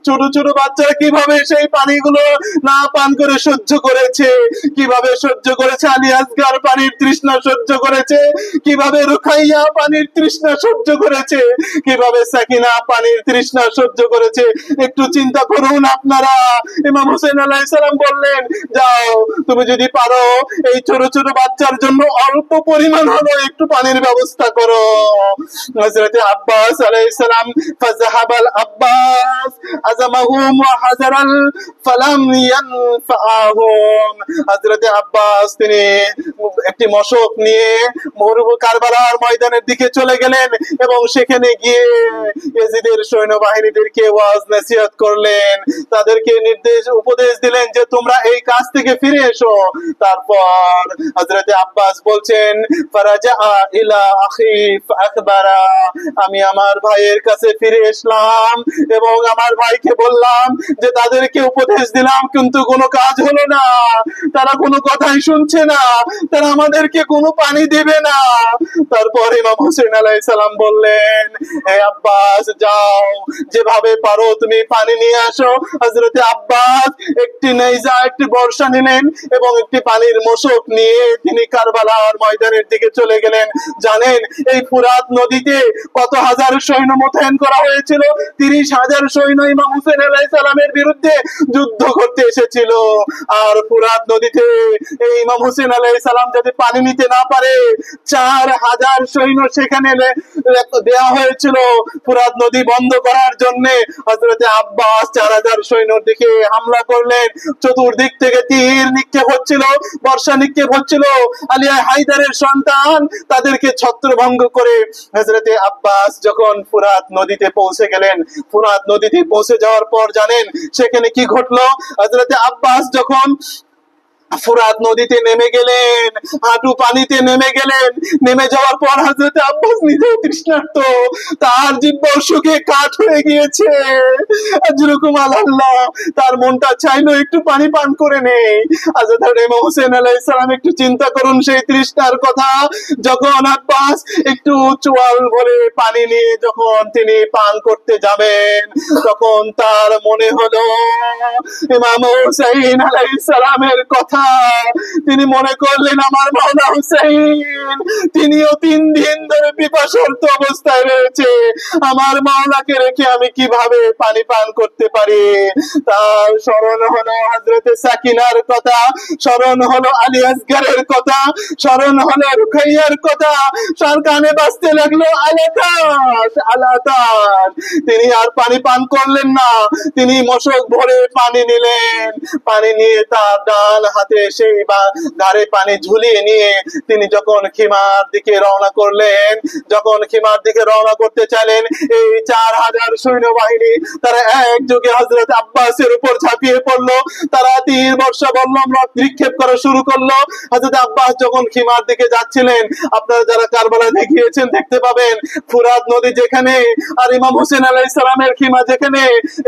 ছোট ছোট বাচ্চারা কিভাবে সেই পানিগুলো না পান করে সহ্য করেছে, কিভাবে সহ্য করেছে আলী আসগার পানির তৃষ্ণা সহ্য করেছে, কিভাবে রুকাইয়া পানির তৃষ্ণা সহ্য করেছে, কিভাবে সাকিনা পানির তৃষ্ণা সহ্য করেছে, একটু চিন্তা করুন আপনারা। ইমাম হোসেন আলাইহিস সালাম বললেন, যাও তুমি যদি পারো এই ছোট ছোট বাচ্চার জন্য অল্প পরিমাণ হলো একটু পানির ব্যবস্থা করো। হযরত আব্বাস আলাইহিস সালাম ফাযাহাবাল আব্বাস আযামাহুম ওয়া হাজারাল ফালাম ইয়ানফাআহুম, হযরত আব্বাস তিনি একটি মশক নিয়ে কারবালার ময়দানের দিকে চলে গেলেন এবং সেখানে গিয়ে ইয়াজিদের সৈন্যবাহিনীদেরকে ওয়াজ নসিহত করলেন, তাদেরকে উপদেশ দিলেন যে তোমরা এই কাজ থেকে ফিরে এসো। তারপর হযরত আব্বাস বলছেন, ফারাজা ইলা আখি ফাখবারা, আমি আমার ভাইয়ের কাছে ফিরে আসলাম এবং আমার ভাইকে বললাম যে তাদেরকে উপদেশ দিলাম কিন্তু কোনো কাজ হলো না, তারা কোনো কথাই শুনছে না, তারা আমাদেরকে কোনো পানি দেবে না। তারপর ইমাম হোসেন আলাইহিস সালাম বললেন, হে আব্বাস, যাও যেভাবে পারো তুমি পানি নিয়ে আসো। হযরত আব্বাস একটি নেজা, একটি বর্ষা নিলেন এবং একটি পানির মশক নিয়ে তিনি কারবালার ময়দানের দিকে চলে গেলেন। জানেন এই ফুরাত নদীতে কত হাজার সৈন্য মোতায়েন করা হয়েছিল? 30,000 সৈন্য ইমাম হোসেন আলাইহিস সালামের বিরুদ্ধে যুদ্ধ করতে এসেছিল। আর ফুরাত নদীতে এই ইমাম হোসেন আলাইহিস সালাম যদি পানি নিতে না পারে, 4,000 সৈন্য সেখানে দেওয়া হয়েছিল ফুরাত নদী বন্ধ করার জন্য। হযরত আব্বাস 4,000 সৈন্যর দিকে হামলা করলেন, চতুর্দিক থেকে তীর নিক্ষেপ হচ্ছিল, বর্ষা নিক্ষেপ হচ্ছিল। আলী হায়দারের সন্তান তাদেরকে ছত্রভঙ্গ করে হযরত আব্বাস যখন ফুরাত নদীতে পৌঁছে গেলেন, ফুরাত নদীতে পৌঁছে যাওয়ার পর জানেন সেখানে কি ঘটলো? হযরত আব্বাস যখন ফুরাত নদীতে নেমে গেলেন, হাঁটু পানিতে নেমে গেলেন, নেমে যাওয়ার পর হযরত আব্বাস নিজেও তৃষ্ণার্ত, তার জিহ্বা শুকিয়ে কাঠ হয়ে গিয়েছে। আজরুকুম আল্লাহ, তার মনটা চাইলো একটু পানি পান করে নেই। হযরত ইমাম হোসেন আলাইহিস সালাম একটু চিন্তা করুন সেই তৃষ্ণার কথা। যখন আব্বাস একটু চোয়াল ভরে পানি নিয়ে যখন তিনি পান করতে যাবেন, তখন তার মনে হলো ইমাম হোসেন আলাইহিস সালামের কথা। তিনি মনে করলেন আমার মাওলা হুসাইন, তিনিও 3 দিন ধরে পিপাসার্ত অবস্থায় রয়েছে, আমার মাওলাকে রেখে আমি কিভাবে পানি পান করতে পারি? তার স্মরণ হলো হযরত সাকিনার কথা, স্মরণ হলো আলী আসগারের কথা, স্মরণ হলো রুকাইয়ার কথা, তার কানে বাজতে লাগলো আলাতাস আলাতাস। তিনি আর পানি পান করলেন না, তিনি মশক ভরে পানি নিলেন। পানি নিয়ে তার ডান হাতে সেই ধারে পানি ঝুলিয়ে নিয়ে তিনি যখন খিমার দিকে রওনা করলেন, যখন খিমার দিকে রওনা করতে চাইলেন, এই 4,000 সৈন্যবাহিনী তারা একযোগে হযরত আব্বাসের উপর ঝাঁপিয়ে পড়লো। তারা তীর বর্ষা বল্লম নিক্ষেপ করা শুরু করলো। হযরত আব্বাস যখন খিমার দিকে যাচ্ছিলেন, আপনারা যারা কারবালা দেখিয়েছেন দেখতে পাবেন ফুরাত নদী যেখানে আর ইমাম হোসেন আলাইহিস সালামের খিমা যেখানে,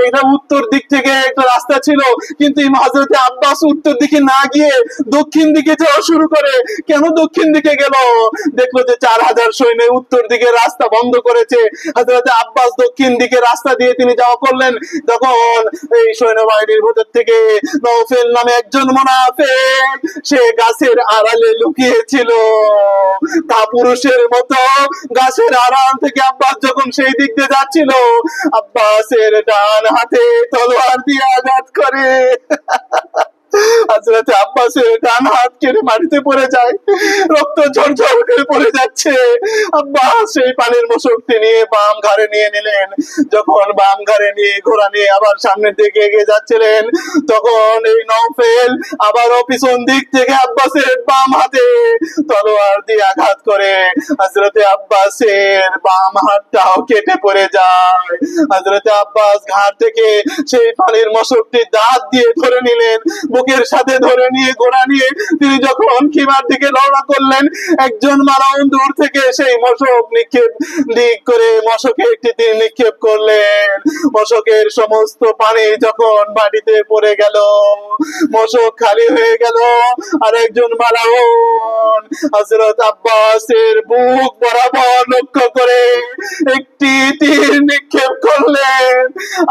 এটা উত্তর দিক থেকে একটা রাস্তা ছিল, কিন্তু হযরত আব্বাস উত্তর দিকে না গিয়ে দক্ষিণ দিকে যাওয়া শুরু করে। কেন দক্ষিণ দিকে গেল? দেখলো যে 4000 সৈন্য উত্তর দিকে রাস্তা বন্ধ করেছে। হযরত আব্বাস দক্ষিণ দিকে রাস্তা দিয়ে তিনি যাওয়া করলেন। তখন এই সৈন্যবাহিনীর ভেতর থেকে নওফেল নামে একজন মুনাফিক, সে গাছের আড়ালে লুকিয়েছিল। কাপুরুষের মতো গাছের আড়াল থেকে আব্বাস যখন সেই দিক দিয়ে যাচ্ছিল, আব্বাসের ডান হাতে তলোয়ার দিয়ে আঘাত করে হযরত আব্বাসের ডান হাত কেটে মাটিতে পড়ে যায়, রক্ত ঝরঝর করে পড়ে যাচ্ছে। আব্বাস সেই পানির মশকটি নিয়ে বাম ঘাড়ে নিয়ে নিলেন। যখন বাম ঘাড়ে নিয়ে ঘোড়া নিয়ে আবার সামনের দিকে এগিয়ে যাচ্ছিলেন, তখন এই নওফেল আবারও পিছন দিক থেকে আব্বাসের বাম হাতে তলোয়ার দিয়ে আঘাত করে হযরত আব্বাসের বাম হাতটাও কেটে পড়ে যায়। হযরত আব্বাস ঘাট থেকে সেই পানির মশকটি দাঁত দিয়ে ধরে নিলেন, বুকের সাথে ধরে নিয়ে ঘোড়া নিয়ে তিনি যখন খিমার দিকে রওনা করলেন, একজন মালাউন দূর থেকে সেই মশক নিক্ষেপ দিক করে মশকে একটি তীর নিক্ষেপ করলেন। মশকের সমস্ত পানি যখন মাটিতে পড়ে গেল, মশক খালি হয়ে গেল, আর একজন মালাউন হযরত আব্বাসের বুক বরাবর লক্ষ্য করে একটি তীর নিক্ষেপ করলেন।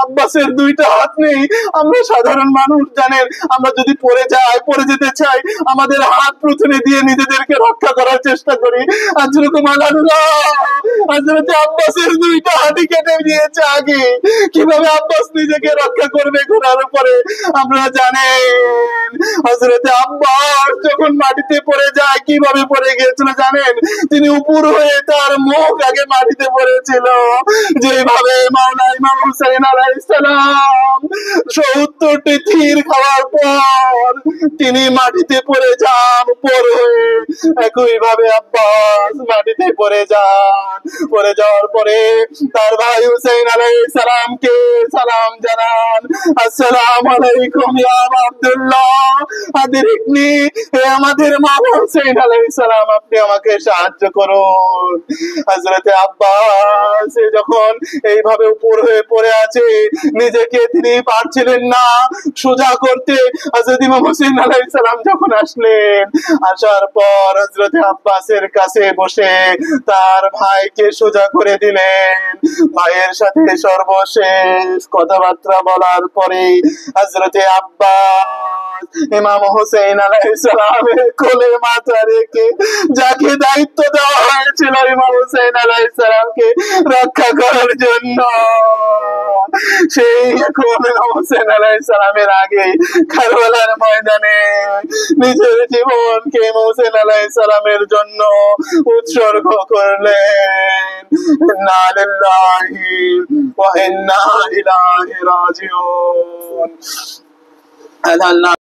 আব্বাসের দুইটা হাত নেই। আমরা সাধারণ মানুষ, জানেন, আমরা যদি পড়ে যেতে চাই, আমাদের হাত প্রথমে দিয়ে নিজেদেরকে রক্ষা করার চেষ্টা করি। আর যেরকম হযরত আব্বাসের দুইটা হাতই কেটে দিয়েছে আগে। কিভাবে আব্বাস নিজেকে রক্ষা করবে ঘোড়ার উপরে? আমরা জানেন হযরত আব্বাস যখন মাটিতে পড়ে যায়, কিভাবে পড়ে গিয়েছিল জানেন? তিনি উপর হয়ে তার মুখ আগে মাটিতে পড়েছিল। যেভাবে মাওলা ইমাম হুসাইন আলাইহিস সালাম 70টি তীর খাওয়ার পর তিনি মাটিতে পড়ে যান উপর হয়ে, একই ভাবে আব্বাস মাটিতে পড়ে যান। পড়ে যাওয়ার পরে তার ভাই হুসাইন আলাইহিস সালামকে সালাম জানান, আসসালামু আলাইকুম ইয়া আব্দুল্লাহ আদরিকনি, হে আমাদের মা হুসাইন আলাইহিস সালাম, আপনি আমাকে সাহায্য করুন। হযরত আব্বাস যখন এইভাবে উপর হয়ে পড়ে আছে, নিজেকে তিনি পারছিলেন না সোজা করতে। হযরত ইমাম হুসাইন আলাইহিস সালাম যখন আসলেন, আসার পর হযরত আব্বাসের কাছে বসে তার ভাইকে সোজা করে দিলেন। ভাইয়ের সাথে সর্বশেষ কথাবার্তা বলার পরে হযরত আব্বাস ইমাম হুসাইন আলাইহিস সালামের কোলে মাথা রেখে, যাকে দায়িত্ব দেওয়া হয়েছিল ইমাম হুসাইন আলাইহিস সালামকে রক্ষা করার জন্য, সেই এখন ইমাম হুসাইন আলাইহিস সালামের আগে কারবালার ময়দানে নিজের জীবনকে ইমাম হুসাইন আলাইহিস সালামের জন্য উৎসর্গ করলেন। ইন্না লিল্লাহি ওয়া ইন্না ইলাইহি রাজিউন।